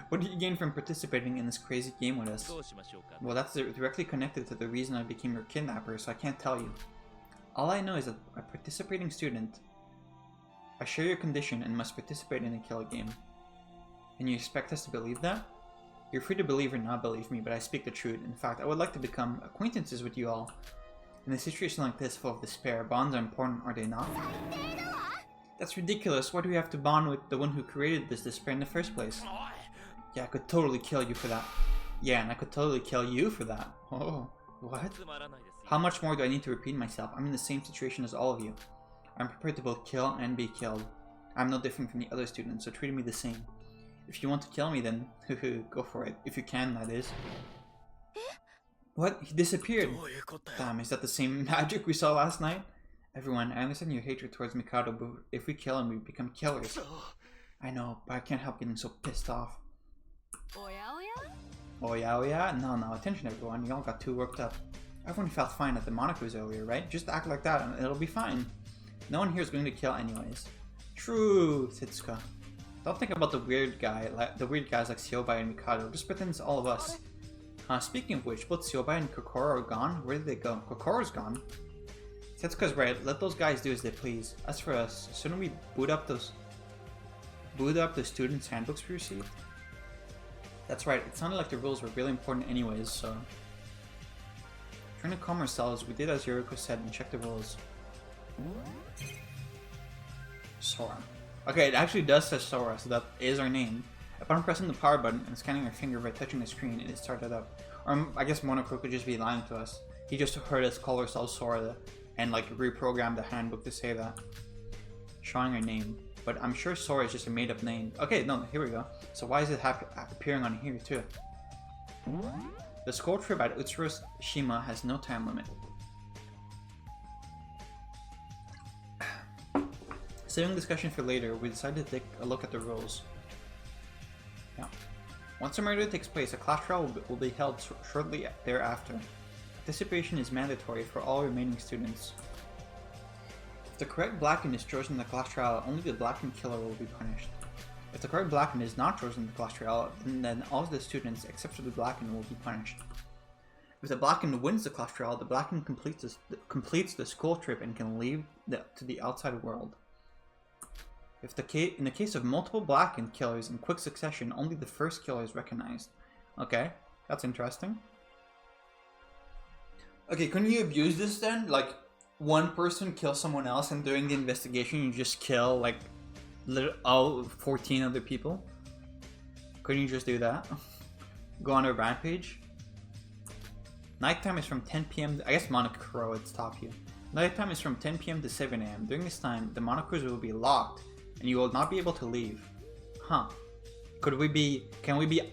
What do you gain from participating in this crazy game with us? Well, that's directly connected to the reason I became your kidnapper, so I can't tell you. All I know is that a participating student, I share your condition and must participate in a kill game. And you expect us to believe that? You're free to believe or not believe me, but I speak the truth. In fact, I would like to become acquaintances with you all. In a situation like this, full of despair, bonds are important, are they not? That's ridiculous. Why do we have to bond with the one who created this despair in the first place? Yeah, I could totally kill you for that. Yeah, and I could totally kill you for that. Oh, what? How much more do I need to repeat myself? I'm in the same situation as all of you. I'm prepared to both kill and be killed. I'm no different from the other students, so treat me the same. If you want to kill me, then go for it. If you can, that is. What? He disappeared. Damn, is that the same magic we saw last night? Everyone, I understand your hatred towards Mikado, but if we kill him, we become killers. I know, but I can't help getting so pissed off. Oh yeah? No, attention everyone, you all got too worked up. Everyone felt fine at the Monocles earlier, right? Just act like that and it'll be fine. No one here is going to kill anyways. True, Setsuka. Don't think about the weird guys like Siobai and Mikado, just pretend it's all of us. Speaking of which, both Siobai and Kokoro are gone. Where did they go? Kokoro's gone. Setsuka's right, let those guys do as they please. As for us, shouldn't we boot up the students' handbooks we received? That's right, it sounded like the rules were really important anyways, so... Trying to calm ourselves, we did as Yoriko said and checked the rules. Sora. Okay, it actually does say Sora, so that is our name. Upon pressing the power button and scanning our finger by touching the screen, it started up. Or I guess Monokuro could just be lying to us. He just heard us call ourselves Sora and like reprogrammed the handbook to say that. Showing our name. But I'm sure Sora is just a made up name. Okay, no, here we go. So why is it appearing on here too? The school trip at Utsuroshima has no time limit. Saving discussion for later, we decided to take a look at the rules. Yeah. Once a murder takes place, a class trial will be held shortly thereafter. Participation is mandatory for all remaining students. If the correct Blacken is chosen in the class trial, only the Blacken killer will be punished. If the correct Blacken is not chosen in the class trial, then all of the students except for the Blacken will be punished. If the Blacken wins the class trial, the Blacken completes the school trip and can leave to the outside world. In the case of multiple Blacken killers in quick succession, only the first killer is recognized. Okay, that's interesting. Okay, couldn't you abuse this then? Like, one person kills someone else and during the investigation you just kill, like, all 14 other people? Couldn't you just do that? Go on a rampage? Nighttime is from 10 PM, I guess Monokuro would stop you. Nighttime is from 10 PM to 7 AM. During this time, the Monokuros will be locked and you will not be able to leave. Huh. Can we be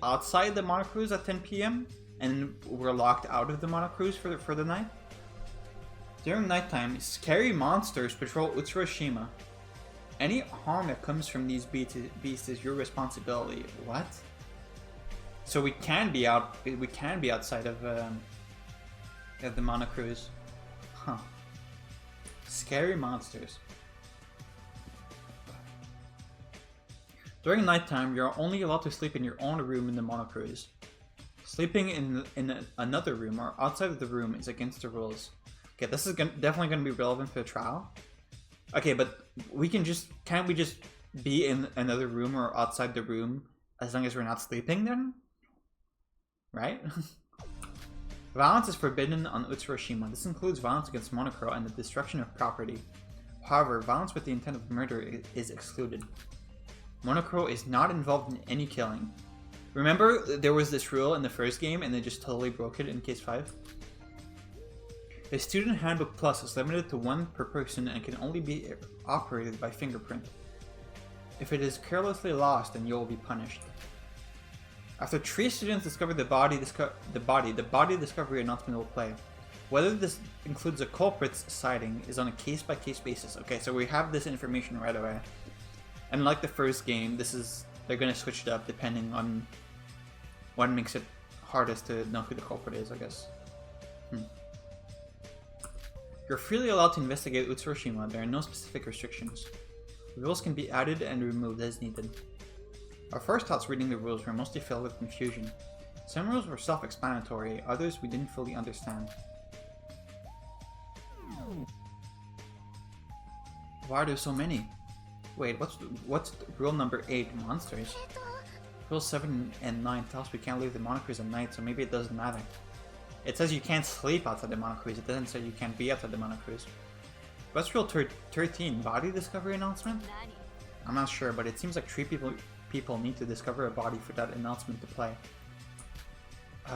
outside the Monokuros at 10 PM? And we're locked out of the Monokuros for the night? During nighttime, scary monsters patrol Utsuroshima. Any harm that comes from these beasts is your responsibility. What? So we can be outside of the Monokuros. Huh. Scary monsters. During nighttime, you're only allowed to sleep in your own room in the Monokuros. Sleeping in another room or outside of the room is against the rules. Okay, this is definitely going to be relevant for the trial. Okay, but can't we just be in another room or outside the room as long as we're not sleeping then? Right? Violence is forbidden on Utsuroshima. This includes violence against Monokuro and the destruction of property. However, violence with the intent of murder is excluded. Monokuro is not involved in any killing. Remember there was this rule in the first game and they just totally broke it in case 5? The Student Handbook Plus is limited to 1 per person and can only be operated by fingerprint. If it is carelessly lost, then you will be punished. After 3 students discover the body discovery announcement will play. Whether this includes a culprit's sighting is on a case-by-case basis. Okay, so we have this information right away. And like the first game, they're gonna switch it up depending on what makes it hardest to know who the culprit is, I guess. You're freely allowed to investigate Utsuroshima. There are no specific restrictions. Rules can be added and removed as needed. Our first thoughts reading the rules were mostly filled with confusion. Some rules were self-explanatory, others we didn't fully understand. Why are there so many? Wait, what's rule number 8? Monsters? Rule 7 and 9 tell us we can't leave the Monocruise at night, so maybe it doesn't matter. It says you can't sleep outside the Monocruise, it doesn't say you can't be outside the Monocruise. What's Rule 13? Body discovery announcement? I'm not sure, but it seems like 3 people need to discover a body for that announcement to play.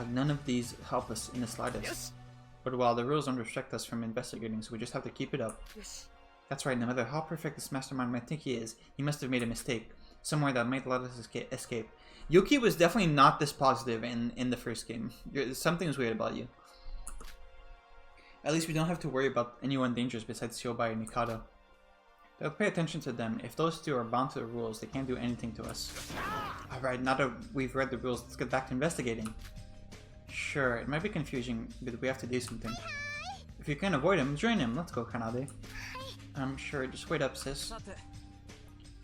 None of these help us in the slightest. Yes. But while the rules don't restrict us from investigating, so we just have to keep it up. Yes. That's right, no matter how perfect this mastermind might think he is, he must have made a mistake. Somewhere that might let us escape. Yuki was definitely not this positive in the first game. Something is weird about you. At least we don't have to worry about anyone dangerous besides Shobai and Mikado. They'll pay attention to them. If those two are bound to the rules, they can't do anything to us. Alright, now that we've read the rules, let's get back to investigating. Sure, it might be confusing, but we have to do something. If you can avoid him, join him. Let's go, Kanade. Sure, just wait up, sis.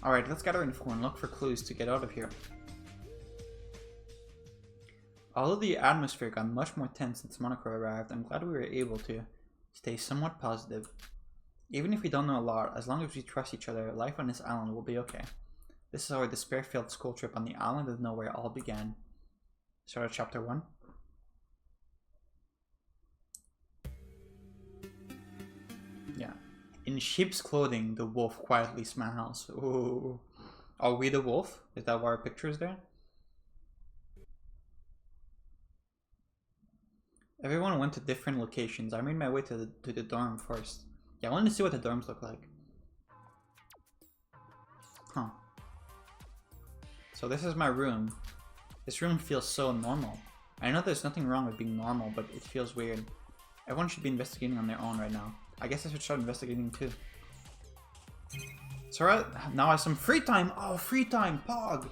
Alright, let's gather info and look for clues to get out of here. Although the atmosphere got much more tense since Monokuro arrived, I'm glad we were able to stay somewhat positive. Even if we don't know a lot, as long as we trust each other, life on this island will be okay. This is how our despair-filled school trip on the island of nowhere all began. Start of chapter 1. Yeah. In sheep's clothing, the wolf quietly smiles. Ooh. Are we the wolf? Is that why our picture is there? Everyone went to different locations. I made my way to the dorm first. Yeah, I wanted to see what the dorms look like. Huh. So this is my room. This room feels so normal. I know there's nothing wrong with being normal, but it feels weird. Everyone should be investigating on their own right now. I guess I should start investigating too. So now I have some free time. Oh, free time, Pog.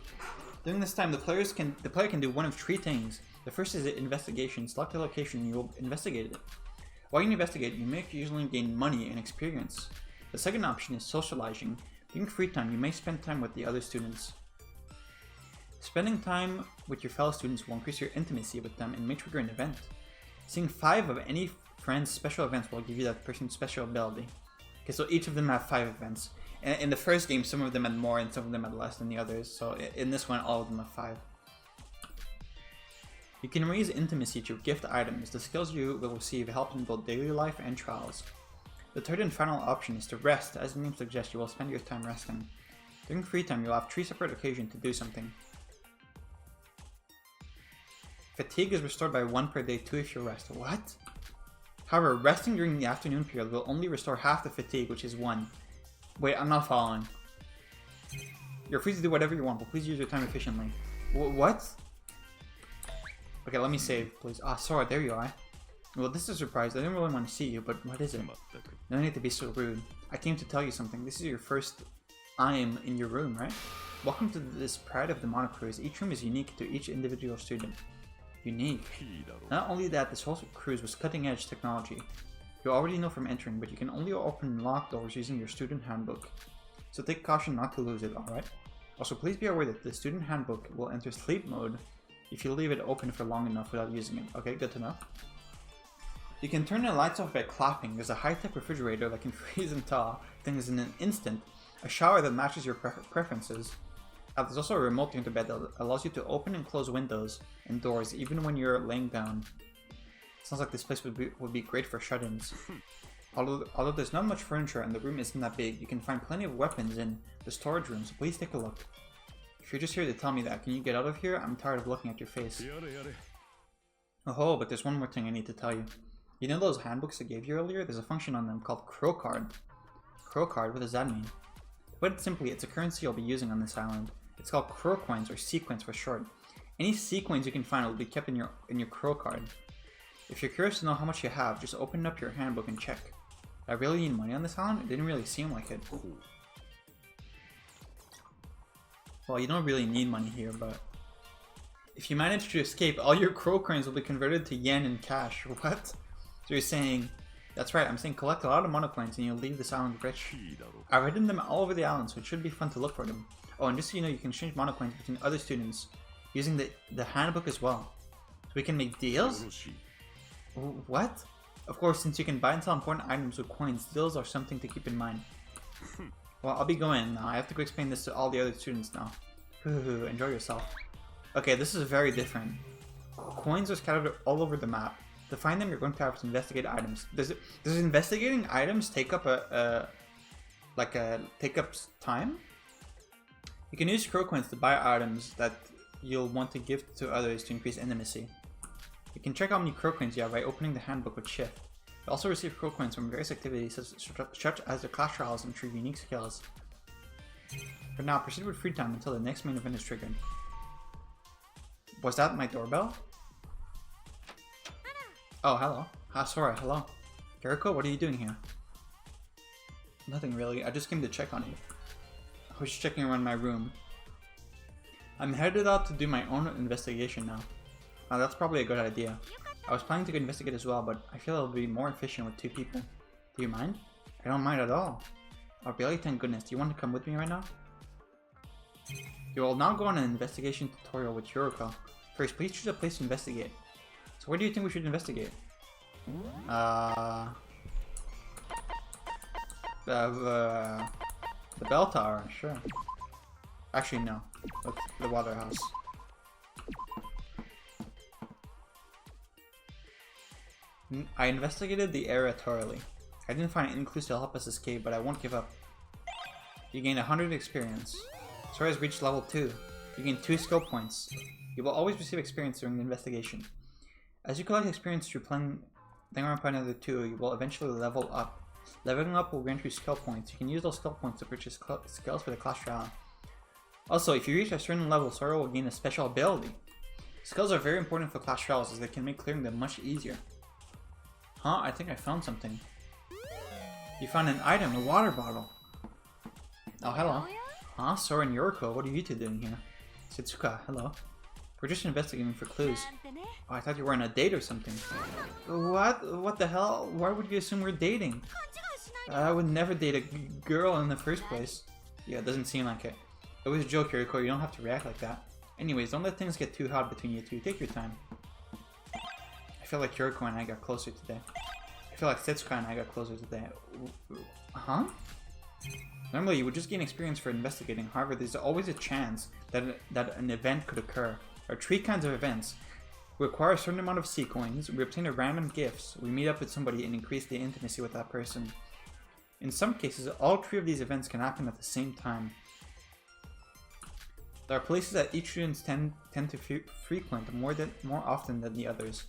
During this time, the player can do one of 3 things. The first is investigation. Select a location and you will investigate it. While you investigate, you may usually gain money and experience. The second option is socializing. During free time, you may spend time with the other students. Spending time with your fellow students will increase your intimacy with them and may trigger an event. Seeing 5 of any friend's special events will give you that person's special ability. Okay, so each of them have 5 events. In the first game, some of them had more and some of them had less than the others. So in this one, all of them have 5. You can raise intimacy through gift items. The skills you will receive help in both daily life and trials. The third and final option is to rest. As the name suggests, you will spend your time resting. During free time, you'll have 3 separate occasions to do something. Fatigue is restored by 1 per day, 2 if you rest. What? However, resting during the afternoon period will only restore half the fatigue, which is 1. Wait, I'm not following. You're free to do whatever you want, but please use your time efficiently. What? Okay, let me save, please. Ah, Sora, there you are. Well, this is a surprise. I didn't really want to see you, but what is it? No need to be so rude. I came to tell you something. This is your first time in your room, right? Welcome to this Pride of the Monocruise. Each room is unique to each individual student. Unique. Not only that, this whole cruise was cutting-edge technology. You already know from entering, but you can only open and lock doors using your student handbook. So take caution not to lose it, alright? Also, please be aware that the student handbook will enter sleep mode if you leave it open for long enough without using it. Okay, good to know. You can turn the lights off by clapping. There's a high-tech refrigerator that can freeze and thaw things in an instant. A shower that matches your preferences. There's also a remote near the bed that allows you to open and close windows and doors even when you're laying down. Sounds like this place would be great for shut-ins. Although there's not much furniture and the room isn't that big, you can find plenty of weapons in the storage room, so please take a look. If you're just here to tell me that, can you get out of here? I'm tired of looking at your face. Oh, but there's one more thing I need to tell you. You know those handbooks I gave you earlier? There's a function on them called Crow Card. Crow Card? What does that mean? To put it simply, it's a currency you'll be using on this island. It's called Crow Coins, or Sequins for short. Any Sequins you can find will be kept in your Crow Card. If you're curious to know how much you have, just open up your handbook and check. I really need money on this island? It didn't really seem like it. Well, you don't really need money here, but... If you manage to escape, all your Crow Coins will be converted to yen and cash. What? So you're saying... That's right, I'm saying collect a lot of monocoins and you'll leave this island rich. I've hidden them all over the island, so it should be fun to look for them. Oh, and just so you know, you can exchange monocoins between other students using the handbook as well. So we can make deals? What? Of course, since you can buy and sell important items with coins, deals are something to keep in mind. Well, I'll be going now. I have to go explain this to all the other students now. Enjoy yourself. Okay, this is very different. Coins are scattered all over the map. To find them, you're going to have to investigate items. Does investigating items take up time? You can use crow coins to buy items that you'll want to give to others to increase intimacy. You can check how many crow coins you have by opening the handbook with shift. You also receive crow coins from various activities such as the class trials and retrieve unique skills. For now, proceed with free time until the next main event is triggered. Was that my doorbell? Oh, hello. Sora, hello. Jericho, what are you doing here? Nothing really, I just came to check on you. I was checking around my room. I'm headed out to do my own investigation now. That's probably a good idea. I was planning to go investigate as well, but I feel it'll be more efficient with 2 people. Do you mind? I don't mind at all. Oh really? Thank goodness. Do you want to come with me right now? You will now go on an investigation tutorial with Yuriko. First, please choose a place to investigate. So where do you think we should investigate? The bell tower, sure. Actually, no. That's the water house. I investigated the area thoroughly. I didn't find any clues to help us escape, but I won't give up. You gain 100 experience. Sora has reached level 2. You gain 2 skill points. You will always receive experience during the investigation. As you collect experience through playing Danganronpa another 2, you will eventually level up. Leveling up will grant you skill points. You can use those skill points to purchase skills for the class trial. Also, if you reach a certain level, Sora will gain a special ability. Skills are very important for class trials as they can make clearing them much easier. Huh? I think I found something. You found an item, a water bottle. Oh, hello. Huh? Sora and Yuriko, what are you 2 doing here? Setsuka, hello. We're just investigating for clues. Oh, I thought you were on a date or something. What? What the hell? Why would you assume we're dating? I would never date a girl in the first place. Yeah, it doesn't seem like it. It was a joke, Yuriko. You don't have to react like that. Anyways, don't let things get too hot between you 2. Take your time. I feel like Yuriko and I got closer today. I feel like Setsuka and I got closer today. Huh? Normally, you would just gain experience for investigating. However, there's always a chance that an event could occur. There are 3 kinds of events. We acquire a certain amount of C coins, we obtain a random gifts, we meet up with somebody and increase the intimacy with that person. In some cases, all 3 of these events can happen at the same time. There are places that each student tend to frequent more often than the others.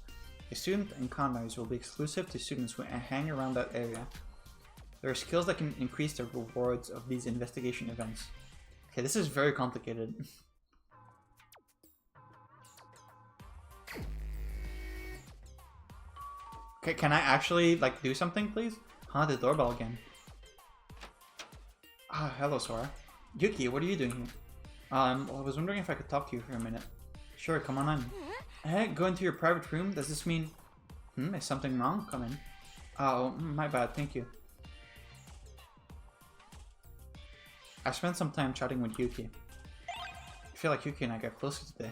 A student encounters will be exclusive to students who hang around that area. There are skills that can increase the rewards of these investigation events. Okay, this is very complicated. Okay, can I actually, like, do something, please? Huh, the doorbell again. Ah, hello, Sora. Yuki, what are you doing here? Well, I was wondering if I could talk to you for a minute. Sure, come on in. Hey, go into your private room? Does this mean... is something wrong? Come in. Oh, my bad, thank you. I spent some time chatting with Yuki. I feel like Yuki and I got closer today.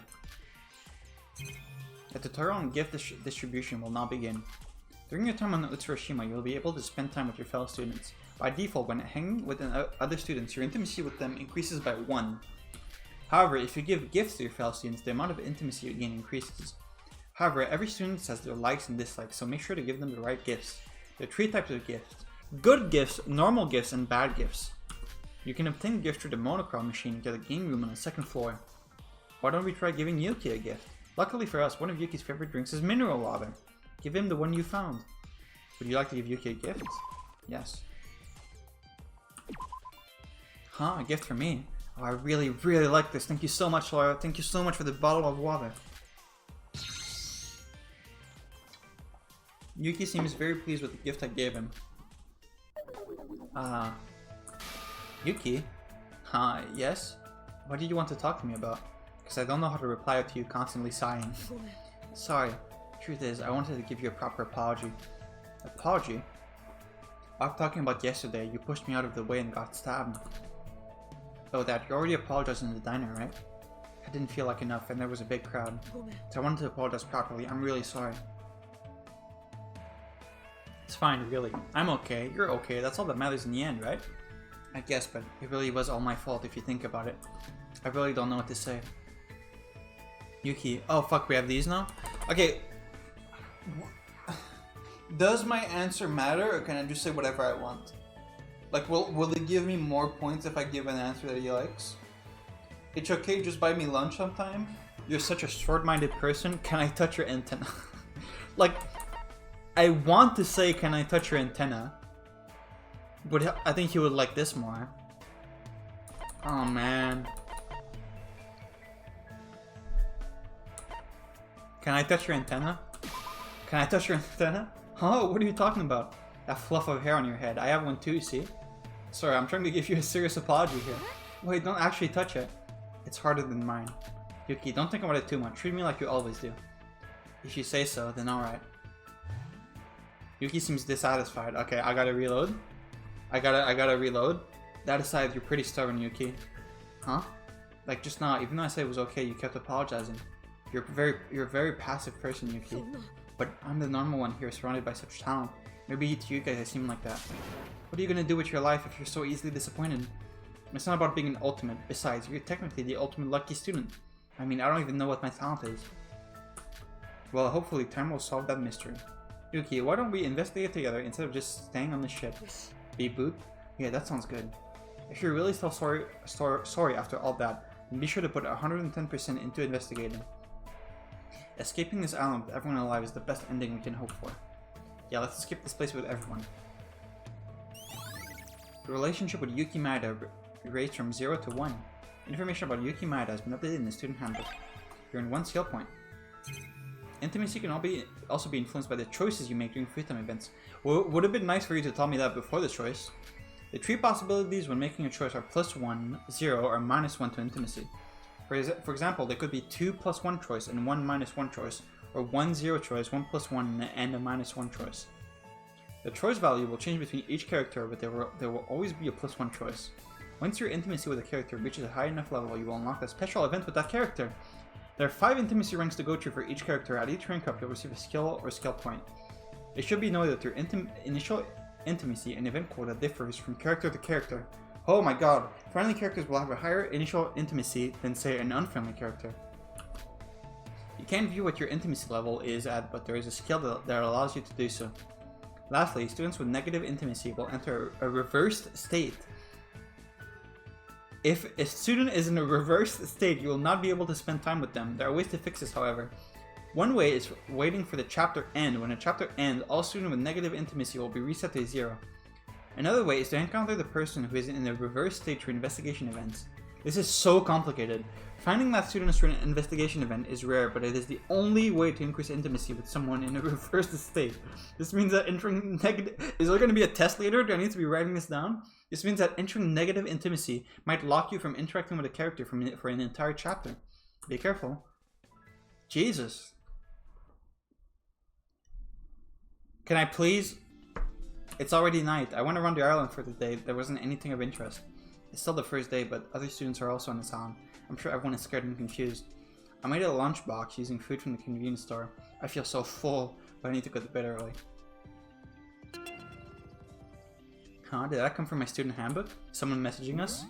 The tutorial on gift distribution will now begin. During your time on Utsuroshima, you will be able to spend time with your fellow students. By default, when hanging with other students, your intimacy with them increases by 1. However, if you give gifts to your fellow students, the amount of intimacy you gain increases. However, every student has their likes and dislikes, so make sure to give them the right gifts. There are 3 types of gifts. Good gifts, normal gifts, and bad gifts. You can obtain gifts through the monochrome machine to the game room on the 2nd floor. Why don't we try giving Yuki a gift? Luckily for us, one of Yuki's favorite drinks is mineral water. Give him the one you found. Would you like to give Yuki a gift? Yes. Huh, a gift for me? Oh, I really, really like this. Thank you so much, Laura. Thank you so much for the bottle of water. Yuki seems very pleased with the gift I gave him. Yuki? Yes? What did you want to talk to me about? Because I don't know how to reply to you constantly sighing. Sorry. Truth is, I wanted to give you a proper apology. Apology? After talking about yesterday, you pushed me out of the way and got stabbed. Oh, that, you already apologized in the diner, right? I didn't feel like enough and there was a big crowd. So I wanted to apologize properly. I'm really sorry. It's fine, really. I'm okay. You're okay. That's all that matters in the end, right? I guess, but it really was all my fault if you think about it. I really don't know what to say. Yuki. Oh fuck, we have these now? Okay. Does my answer matter, or can I just say whatever I want? Like, will it give me more points if I give an answer that he likes? It's okay, just buy me lunch sometime? You're such a short-minded person. Can I touch your antenna? Like, I want to say, can I touch your antenna? But I think he would like this more. Oh, man. Can I touch your antenna? Can I touch your antenna? Huh? What are you talking about? That fluff of hair on your head. I have one too, see? Sorry, I'm trying to give you a serious apology here. Wait, don't actually touch it. It's harder than mine. Yuki, don't think about it too much. Treat me like you always do. If you say so, then alright. Yuki seems dissatisfied. Okay, I gotta reload. I gotta reload. That aside, you're pretty stubborn, Yuki. Huh? Like just now, even though I said it was okay, you kept apologizing. You're a very passive person, Yuki. But I'm the normal one here, surrounded by such talent. Maybe to you guys I seem like that. What are you gonna do with your life if you're so easily disappointed? It's not about being an ultimate. Besides, you're technically the ultimate lucky student. I mean, I don't even know what my talent is. Well, hopefully time will solve that mystery. Yuki, why don't we investigate together instead of just staying on the ship? Beep boop? Yeah, that sounds good. If you're really still sorry after all that, then be sure to put 110% into investigating. Escaping this island with everyone alive is the best ending we can hope for. Yeah, let's escape this place with everyone. The relationship with Yuki Maeda raised from 0 to 1. Information about Yuki Maeda has been updated in the student handbook. You're in 1 skill point. Intimacy can also be influenced by the choices you make during free time events. Would have been nice for you to tell me that before the choice. The 3 possibilities when making a choice are +1, 0, or -1 to intimacy. For example, there could be 2 + 1 choice and 1 - 1 choice, or 1 0 choice, 1 + 1, and a -1 choice. The choice value will change between each character, but there will always be a +1 choice. Once your intimacy with a character reaches a high enough level, you will unlock a special event with that character. There are 5 intimacy ranks to go through for each character. At each rank up, you'll receive a skill or skill point. It should be noted that your initial intimacy and event quota differs from character to character. Oh my god, friendly characters will have a higher initial intimacy than, say, an unfriendly character. You can't view what your intimacy level is at, but there is a skill that allows you to do so. Lastly, students with negative intimacy will enter a reversed state. If a student is in a reversed state, you will not be able to spend time with them. There are ways to fix this, however. One way is waiting for the chapter end. When a chapter ends, all students with negative intimacy will be reset to 0. Another way is to encounter the person who is in a reverse state through investigation events. This is so complicated. Finding that student through an investigation event is rare, but it is the only way to increase intimacy with someone in a reversed state. This means that entering negative... Is there going to be a test later? Do I need to be writing this down? This means that entering negative intimacy might lock you from interacting with a character for an entire chapter. Be careful. Jesus. Can I please... It's already night. I went around the island for the day. There wasn't anything of interest. It's still the first day, but other students are also on this island. I'm sure everyone is scared and confused. I made a lunchbox using food from the convenience store. I feel so full, but I need to go to bed early. Huh? Did that come from my student handbook? Someone messaging us?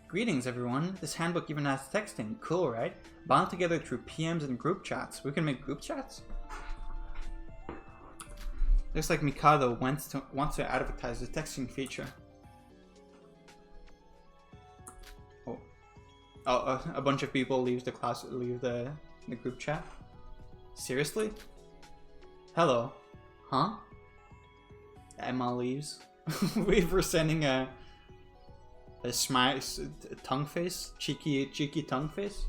Greetings, everyone. This handbook even has texting. Cool, right? Bound together through PMs and group chats. We can make group chats? Looks like Mikado wants to advertise the texting feature. Oh, a bunch of people leave the group chat. Seriously? Hello? Huh? Emma leaves. We were sending a smile, tongue face, cheeky tongue face.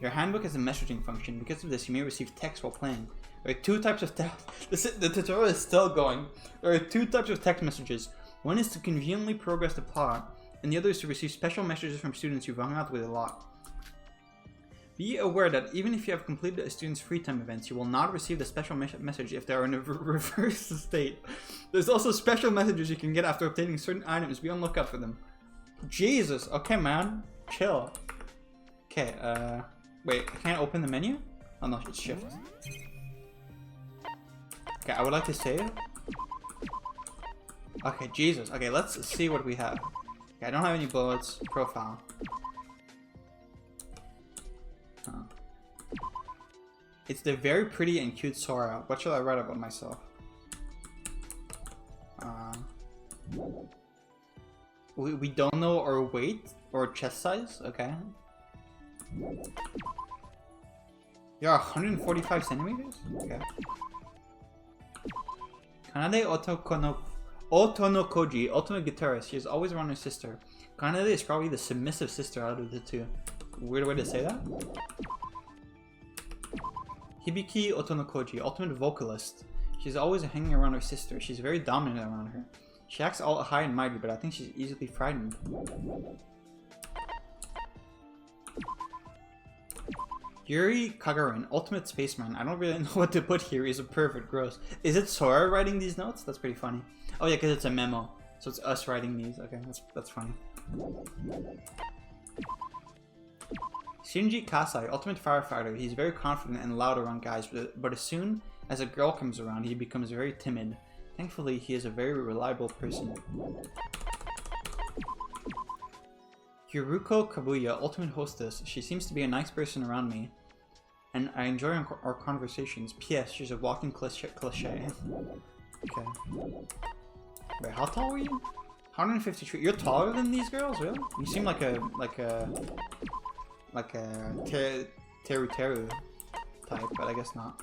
Your handbook has a messaging function. Because of this, you may receive text while playing. There are 2 types of text. The tutorial is still going. There are 2 types of text messages. One is to conveniently progress the plot, and the other is to receive special messages from students you've hung out with a lot. Be aware that even if you have completed a student's free time events, you will not receive the special message if they are in a reverse state. There's also special messages you can get after obtaining certain items. Be on the lookout for them. Jesus. Okay, man. Chill. Okay, wait, I can't open the menu? Oh no, it's shift. Okay, I would like to save. Okay, Jesus. Okay, let's see what we have. Okay, I don't have any bullets. Profile. It's the very pretty and cute Sora. What should I write about myself? We don't know our weight or chest size. Okay. You're 145 centimeters? Okay. Kanade Otonokoji, ultimate guitarist. She is always around her sister. Kanade is probably the submissive sister out of the two. Weird way to say that? Hibiki Otonokoji, ultimate vocalist. She's always hanging around her sister. She's very dominant around her. She acts all high and mighty, but I think she's easily frightened. Yuri Kagarin, ultimate spaceman. I don't really know what to put here. He's a pervert, gross. Is it Sora writing these notes? That's pretty funny. Oh yeah, because it's a memo. So it's us writing these. Okay, that's funny. Shinji Kasai, ultimate firefighter. He's very confident and loud around guys, but as soon as a girl comes around, he becomes very timid. Thankfully, he is a very reliable person. Hiruko Kabuya, ultimate hostess. She seems to be a nice person around me, and I enjoy our conversations. P.S. She's a walking cliche. Okay. Wait, how tall were you? 153. You're taller than these girls, really? You seem like a Teru type, but I guess not.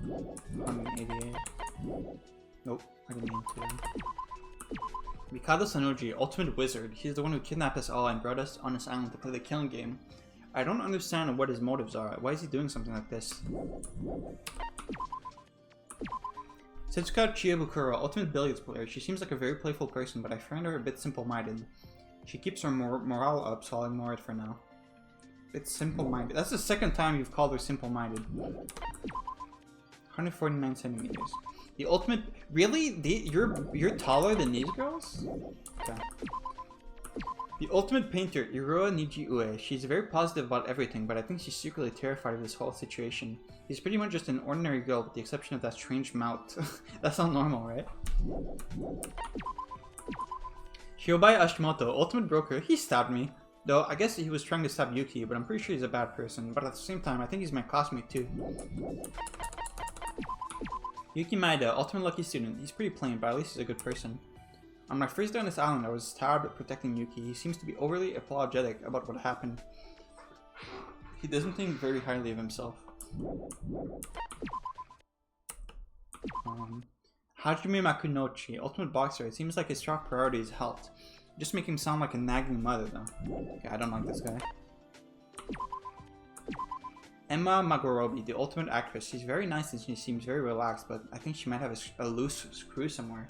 188. Nope, I didn't mean to. Mikado Sanoji, ultimate wizard. He's the one who kidnapped us all and brought us on this island to play the killing game. I don't understand what his motives are. Why is he doing something like this? Setsuka Chiebukuro, ultimate billiards player. She seems like a very playful person, but I find her a bit simple-minded. She keeps her morale up, so I'll ignore it for now. It's simple-minded. That's the second time you've called her simple-minded. 149 centimeters. The ultimate... Really? You're taller than these girls? Okay. The ultimate painter, Iroha Niji Ue. She's very positive about everything, but I think she's secretly terrified of this whole situation. She's pretty much just an ordinary girl, with the exception of that strange mouth. That's not normal, right? Shiobai Ashimoto, ultimate broker. He stabbed me. Though, I guess he was trying to stab Yuki, but I'm pretty sure he's a bad person. But at the same time, I think he's my classmate too. Yuki Maeda, ultimate lucky student. He's pretty plain, but at least he's a good person. On my first day on this island, I was tired of protecting Yuki. He seems to be overly apologetic about what happened. He doesn't think very highly of himself. Hajime Makunochi, ultimate boxer. It seems like his top priority is health. Just make him sound like a nagging mother, though. Okay, I don't like this guy. Emma Magorobi, the ultimate actress. She's very nice and she seems very relaxed, but I think she might have a loose screw somewhere.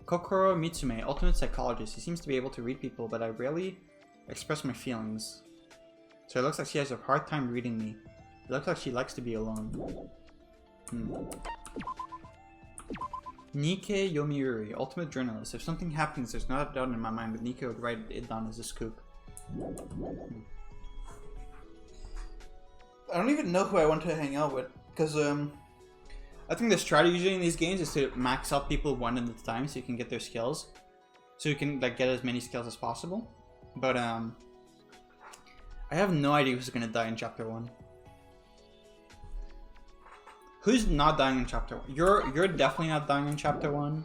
Kokoro Mitsume, ultimate psychologist. He seems to be able to read people, but I rarely express my feelings. So it looks like she has a hard time reading me. It looks like she likes to be alone. Nikkei Yomiuri, ultimate journalist. If something happens, there's not a doubt in my mind, but Nikkei would write it down as a scoop. I don't even know who I want to hang out with, because I think the strategy in these games is to max out people one at a time so you can get their skills. So you can like get as many skills as possible. But I have no idea who's gonna die in chapter 1. Who's not dying in chapter 1? You're definitely not dying in chapter 1.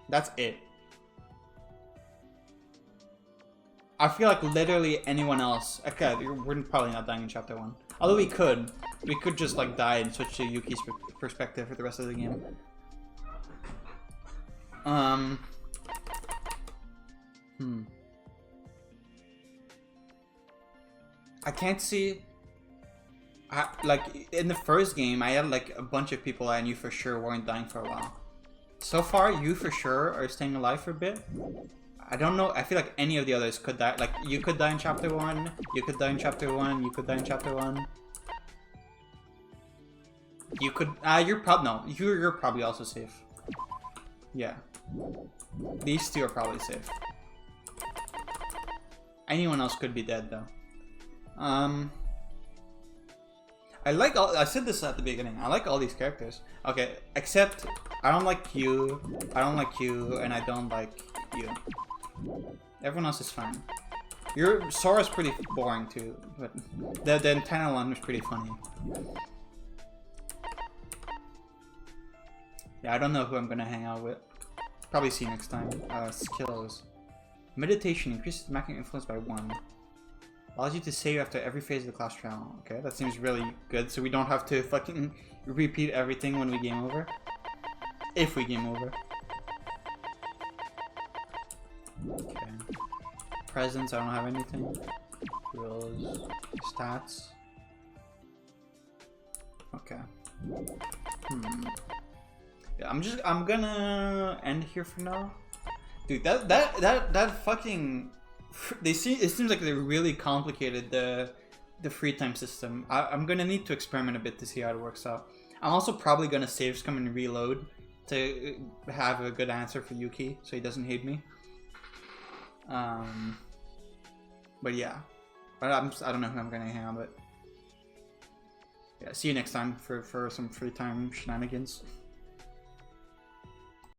That's it. I feel like literally anyone else. Okay, we're probably not dying in chapter 1. Although we could just like die and switch to Yuki's perspective for the rest of the game. I can't see. Like in the first game, I had like a bunch of people I knew for sure weren't dying for a while. So far, you for sure are staying alive for a bit. I don't know. I feel like any of the others could die. Like you could die in chapter 1. You could die in chapter 1. You could die in chapter 1. You could. You're probably no. You're probably also safe. Yeah. These two are probably safe. Anyone else could be dead though. I like all. I said this at the beginning. I like all these characters. Okay, except I don't like you. I don't like you, and I don't like you. Everyone else is fine. Your Sora's pretty boring too, but the antenna one was pretty funny. Yeah, I don't know who I'm gonna hang out with. Probably see you next time. Skills. Meditation increases macro influence by 1. Allows you to save after every phase of the class trial. Okay, that seems really good, so we don't have to fucking repeat everything when we game over. If we game over. Okay. Presents, I don't have anything. Rules. Stats. Okay. Yeah, I'm gonna end here for now. Dude, that fucking... it seems like they really complicated the free time system. I'm gonna need to experiment a bit to see how it works out. I'm also probably gonna save scum and reload to have a good answer for Yuki, so he doesn't hate me. But yeah, I don't know who I'm gonna hang out with. Yeah, see you next time for some free time shenanigans.